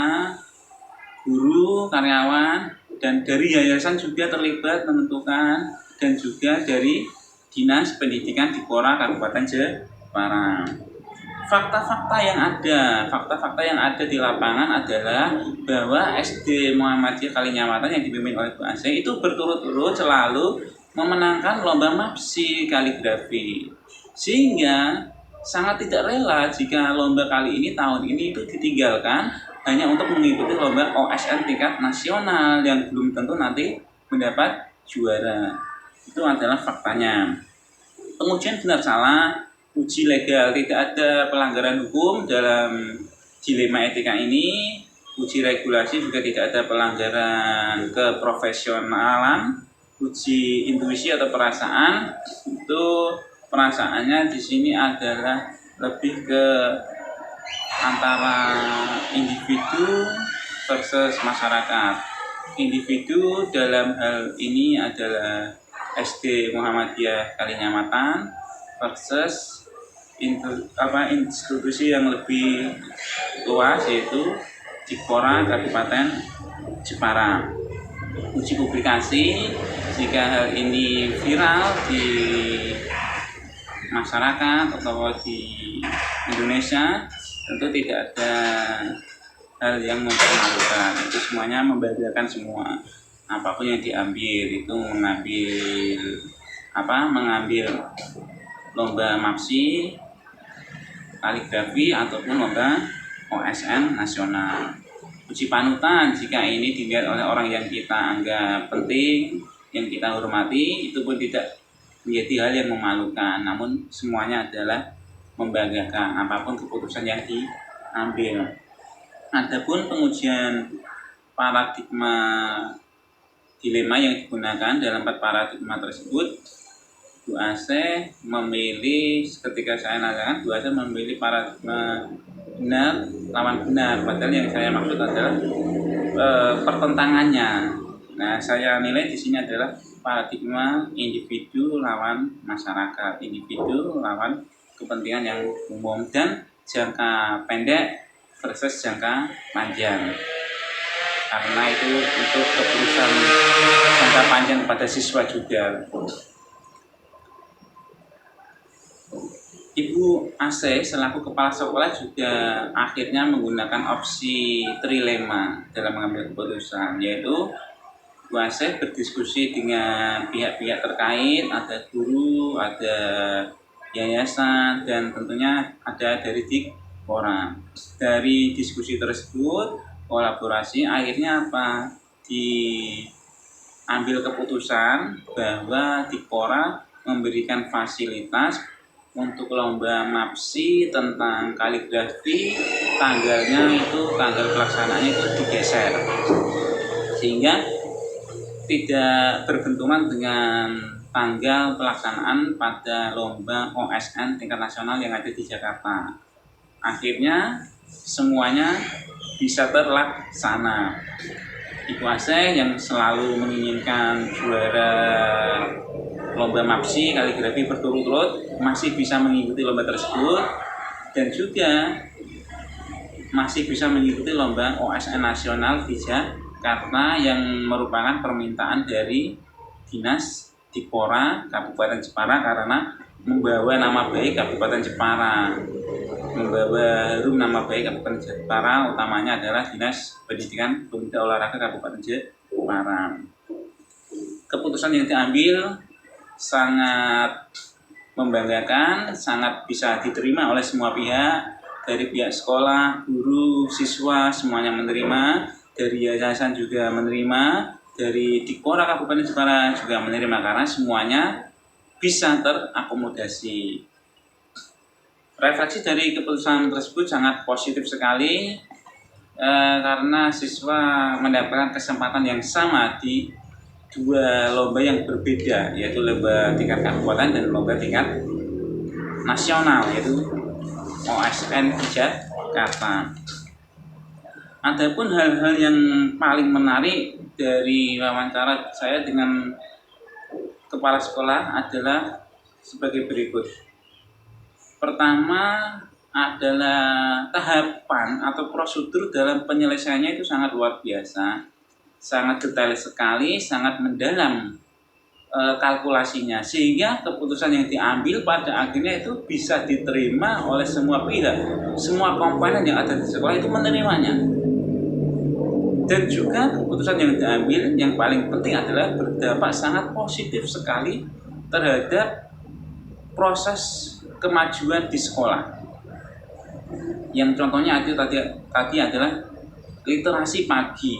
Speaker 1: guru, karyawan, dan dari yayasan juga terlibat menentukan, dan juga dari Dinas Pendidikan di Kora Kabupaten Jepara. Fakta-fakta yang ada di lapangan adalah bahwa SD Muhammadiyah Kalinyamatan yang dipimpin oleh Bu Asih itu berturut-turut selalu memenangkan lomba MAPSI kaligrafi, sehingga sangat tidak rela jika lomba kali ini tahun ini itu ditinggalkan hanya untuk mengikuti lomba OSN tingkat nasional yang belum tentu nanti mendapat juara. Itu adalah faktanya. Pengujian benar salah, uji legal, tidak ada pelanggaran hukum dalam dilema etika ini. Uji regulasi juga tidak ada pelanggaran keprofesionalan. Uji intuisi atau perasaan, itu perasaannya di sini adalah lebih ke antara individu versus masyarakat. Individu dalam hal ini adalah SD Muhammadiyah Kalinyamatan versus institusi yang lebih luas, yaitu Jipora Kabupaten Jepara. Uji publikasi, jika hal ini viral di masyarakat atau di Indonesia, tentu tidak ada hal yang mempermalukan. Itu semuanya membanggakan semua. Apapun yang diambil itu mengambil lomba MAPSI kaligrafi ataupun lomba OSN nasional. Uji panutan, jika ini dilihat oleh orang yang kita anggap penting, yang kita hormati, itu pun tidak menjadi hal yang memalukan, namun semuanya adalah membanggakan apapun keputusan yang diambil. Adapun pengujian paradigma dilema yang digunakan dalam 4 paradigma tersebut, Bu Asih memilih, ketika saya nanyakan, Bu Asih memilih paradigma benar lawan benar, padahal yang saya maksud adalah pertentangannya. Nah, saya nilai di sini adalah paradigma individu lawan masyarakat, individu lawan kepentingan yang umum, dan jangka pendek versus jangka panjang. Karena itu untuk keputusan jangka panjang pada siswa juga. Ibu AC selaku kepala sekolah juga akhirnya menggunakan opsi trilema dalam mengambil keputusan, yaitu Bu AC berdiskusi dengan pihak-pihak terkait, ada guru, ada yayasan, dan tentunya ada dari Dikpora. Dari diskusi tersebut, kolaborasi akhirnya apa? Diambil keputusan bahwa Dikpora memberikan fasilitas untuk lomba MAPSI tentang kaligrafi, tanggal pelaksanaannya itu digeser, sehingga tidak berbenturan dengan tanggal pelaksanaan pada lomba OSN tingkat nasional yang ada di Jakarta. Akhirnya semuanya bisa terlaksana. Ibu Aseh yang selalu menginginkan juara lomba MAPSI kaligrafi berturut-turut masih bisa mengikuti lomba tersebut, dan juga masih bisa mengikuti lomba OSN nasional di Jakarta yang merupakan permintaan dari Dinas Dikpora Kabupaten Jepara karena membawa nama baik Kabupaten Jepara, membawa harum nama baik Kabupaten Jepara, utamanya adalah Dinas Pendidikan Pemuda Olahraga Kabupaten Jepara. Keputusan yang diambil sangat membanggakan, sangat bisa diterima oleh semua pihak, dari pihak sekolah, guru, siswa, semuanya menerima, dari yayasan juga menerima, dari Dikpora Kabupaten Jepara juga menerima, karena semuanya bisa terakomodasi. Refleksi dari keputusan tersebut sangat positif sekali, karena siswa mendapatkan kesempatan yang sama di dua lomba yang berbeda, yaitu lomba tingkat kabupaten dan lomba tingkat nasional, yaitu OSN di Jakarta. Adapun hal-hal yang paling menarik dari wawancara saya dengan kepala sekolah adalah sebagai berikut. Pertama adalah tahapan atau prosedur dalam penyelesaiannya itu sangat luar biasa, sangat detail sekali, sangat mendalam kalkulasinya, sehingga keputusan yang diambil pada akhirnya itu bisa diterima oleh semua pihak, semua komponen yang ada di sekolah itu menerimanya. Dan juga keputusan yang diambil yang paling penting adalah berdampak sangat positif sekali terhadap proses kemajuan di sekolah. Yang contohnya itu tadi adalah literasi pagi.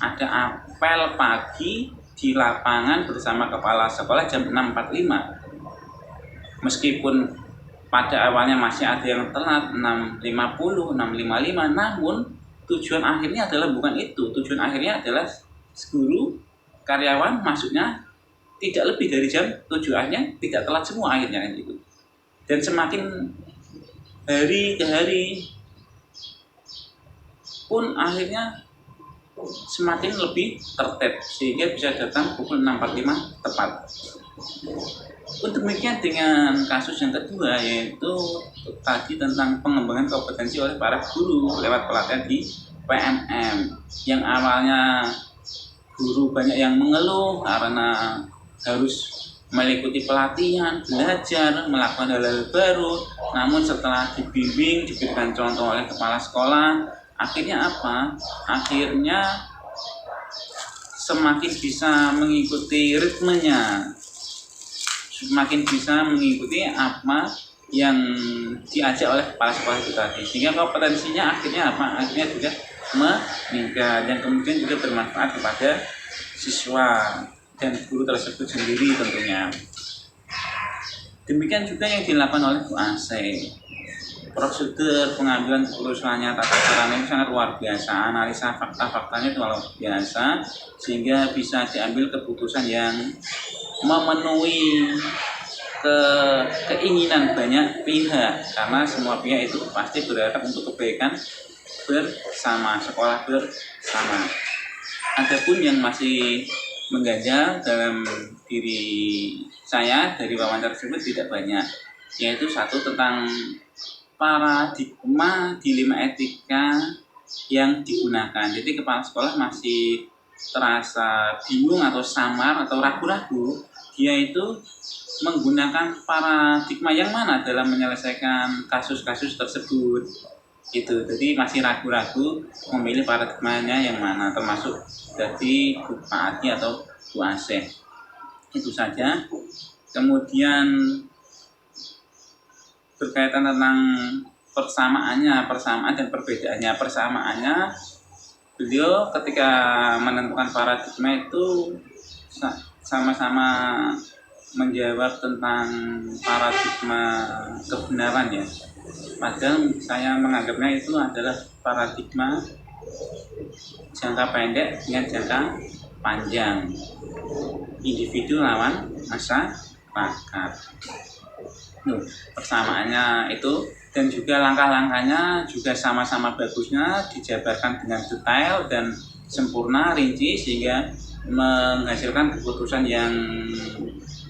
Speaker 1: Ada apel pagi di lapangan bersama kepala sekolah jam 6.45. Meskipun pada awalnya masih ada yang telat 6.50, 6.55, namun tujuan akhirnya adalah bukan itu. Tujuan akhirnya adalah guru, karyawan masuknya tidak lebih dari jam 7, akhirnya tidak telat semua akhirnya kan gitu. Dan semakin hari ke hari pun akhirnya semakin lebih tertib, sehingga bisa datang pukul 6.45 tepat. Demikian dengan kasus yang kedua, yaitu tadi tentang pengembangan kompetensi oleh para guru lewat pelatihan di PMM. Yang awalnya guru banyak yang mengeluh karena harus mengikuti pelatihan, belajar, melakukan hal-hal baru, namun setelah dibimbing, diberikan contoh oleh kepala sekolah, akhirnya apa? Akhirnya semakin bisa mengikuti ritmenya, semakin bisa mengikuti apa yang diajak oleh kepala sekolah itu tadi, sehingga kompetensinya akhirnya apa? Akhirnya juga meningkat, dan kemudian juga bermanfaat kepada siswa dan guru tersebut sendiri tentunya. Demikian juga yang dilakukan oleh Bu Asih. Prosedur pengambilan keputusannya, tata caranya itu sangat luar biasa, analisa fakta-faktanya itu luar biasa, sehingga bisa diambil keputusan yang memenuhi keinginan banyak pihak, karena semua pihak itu pasti berharap untuk kebaikan bersama, sekolah bersama. Adapun yang masih mengganjal dalam diri saya dari wawancara tersebut tidak banyak, yaitu satu tentang paradigma dilema etika yang digunakan. Jadi kepala sekolah masih terasa bingung atau samar atau ragu-ragu dia itu menggunakan paradigma yang mana dalam menyelesaikan kasus-kasus tersebut gitu. Jadi masih ragu-ragu memilih paradigmanya yang mana, termasuk dari Pak Adi atau Bu Asih. Itu saja. Kemudian berkaitan tentang persamaan dan perbedaannya. Persamaannya, beliau ketika menentukan paradigma itu sama-sama menjawab tentang paradigma kebenaran ya. Padahal saya menganggapnya itu adalah paradigma jangka pendek dengan jangka panjang, individu lawan masyarakat. Persamaannya itu, dan juga langkah-langkahnya juga sama-sama bagusnya, dijabarkan dengan detail dan sempurna, rinci, sehingga menghasilkan keputusan yang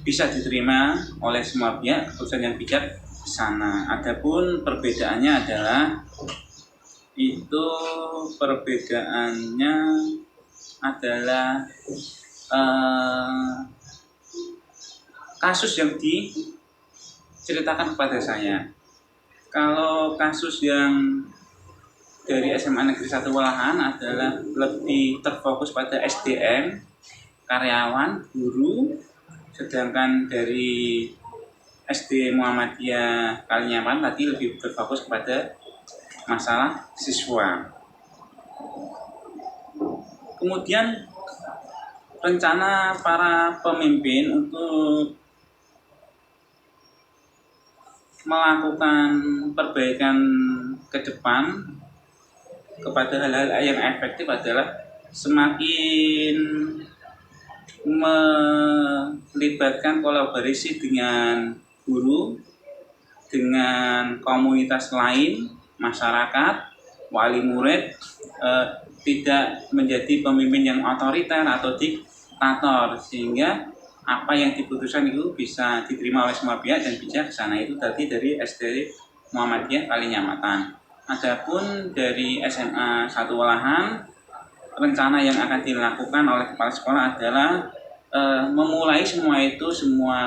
Speaker 1: bisa diterima oleh semua pihak, keputusan yang bijaksana. Adapun perbedaannya adalah kasus yang diceritakan kepada saya. Kalau kasus yang dari SMA Negeri 1 Walahan adalah lebih terfokus pada SDM, karyawan, guru, sedangkan dari SD Muhammadiyah Kalinyaman tadi lebih berfokus kepada masalah siswa. Kemudian rencana para pemimpin untuk melakukan perbaikan ke depan kepada hal-hal yang efektif adalah semakin melibatkan kolaborasi dengan guru, dengan komunitas lain, masyarakat, wali murid, tidak menjadi pemimpin yang otoriter atau diktator, sehingga apa yang diputuskan itu bisa diterima oleh semua pihak dan bijaksana. Itu tadi dari SD Muhammadiyah Kalinyamatan. Adapun dari SMA 1 Walahan, rencana yang akan dilakukan oleh kepala sekolah adalah memulai semua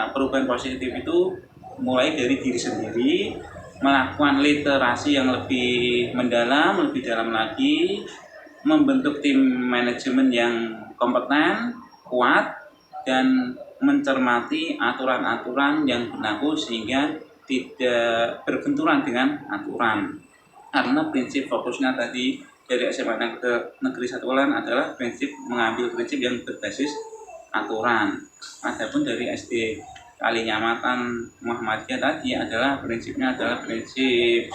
Speaker 1: perubahan positif itu mulai dari diri sendiri, melakukan literasi yang lebih mendalam, lebih dalam lagi, membentuk tim manajemen yang kompeten, kuat, dan mencermati aturan-aturan yang berlaku sehingga tidak berbenturan dengan aturan. Karena prinsip fokusnya tadi dari SMA Negeri 1 Walahan adalah mengambil prinsip yang berbasis aturan. Adapun dari SD Kalinyamatan Muhammadiyah tadi adalah prinsipnya adalah prinsip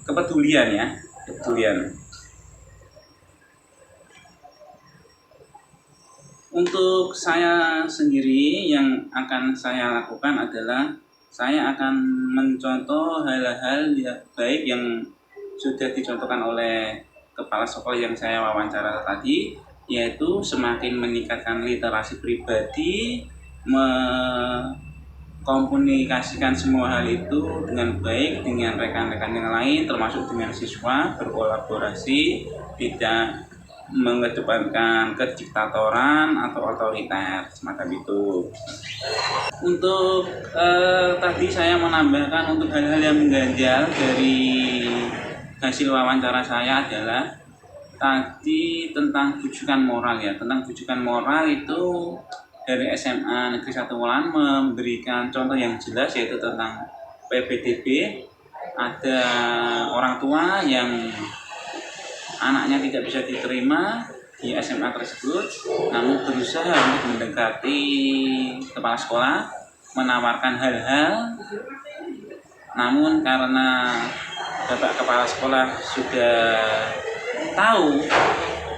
Speaker 1: kepedulian ya, kepedulian. Untuk saya sendiri yang akan saya lakukan adalah saya akan mencontoh hal-hal yang baik yang sudah dicontohkan oleh kepala sekolah yang saya wawancara tadi, yaitu semakin meningkatkan literasi pribadi, mengkomunikasikan semua hal itu dengan baik dengan rekan-rekan yang lain, termasuk dengan siswa, berkolaborasi, tidak mengedepankan kediktatoran atau otoriter semacam itu. Untuk tadi saya menambahkan untuk hal-hal yang mengganjal dari hasil wawancara saya adalah tadi tentang bujukan moral ya. Tentang bujukan moral itu dari SMA Negeri 1 Walahan memberikan contoh yang jelas, yaitu tentang PPDB. Ada orang tua yang anaknya tidak bisa diterima di SMA tersebut, namun berusaha untuk mendekati kepala sekolah, menawarkan hal-hal, namun karena Bapak Kepala Sekolah sudah tahu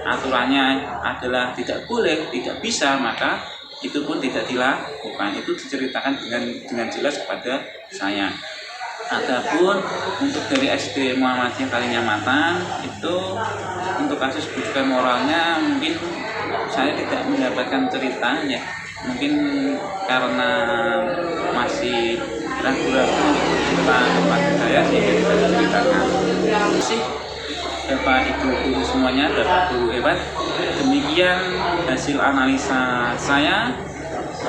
Speaker 1: aturannya adalah tidak boleh, tidak bisa, maka itu pun tidak dilakukan. Itu diceritakan dengan jelas kepada saya. Adapun untuk dari SD Muhammadiyah Kalinyamatan itu untuk kasus bujukan moralnya mungkin saya tidak mendapatkan ceritanya, mungkin karena masih ragu-ragu untuk cerita kepada saya sehingga tidak diceritakan. Bapak Ibu guru semuanya, Bapak guru hebat. Demikian hasil analisa saya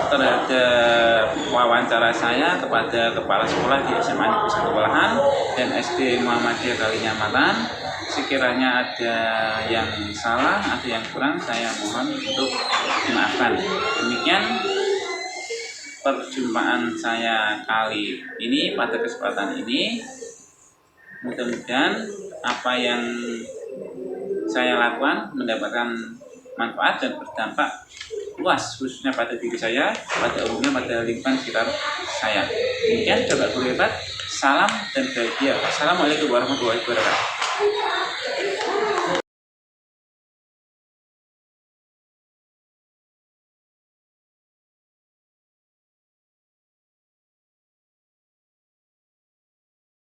Speaker 1: terhadap wawancara saya kepada kepala sekolah di SMA Negeri 1 Walahan dan SD Muhammadiyah Kalinyamatan. Sekiranya ada yang salah, ada yang kurang, saya mohon untuk dimaafkan. Demikian perjumpaan saya kali ini pada kesempatan ini. Mudah-mudahan apa yang saya lakukan mendapatkan manfaat dan berdampak luas, khususnya pada diri saya, pada umumnya pada lingkungan sekitar saya. Demikian Bapak Guru hebat, salam dan bahagia. Assalamualaikum warahmatullahi wabarakatuh.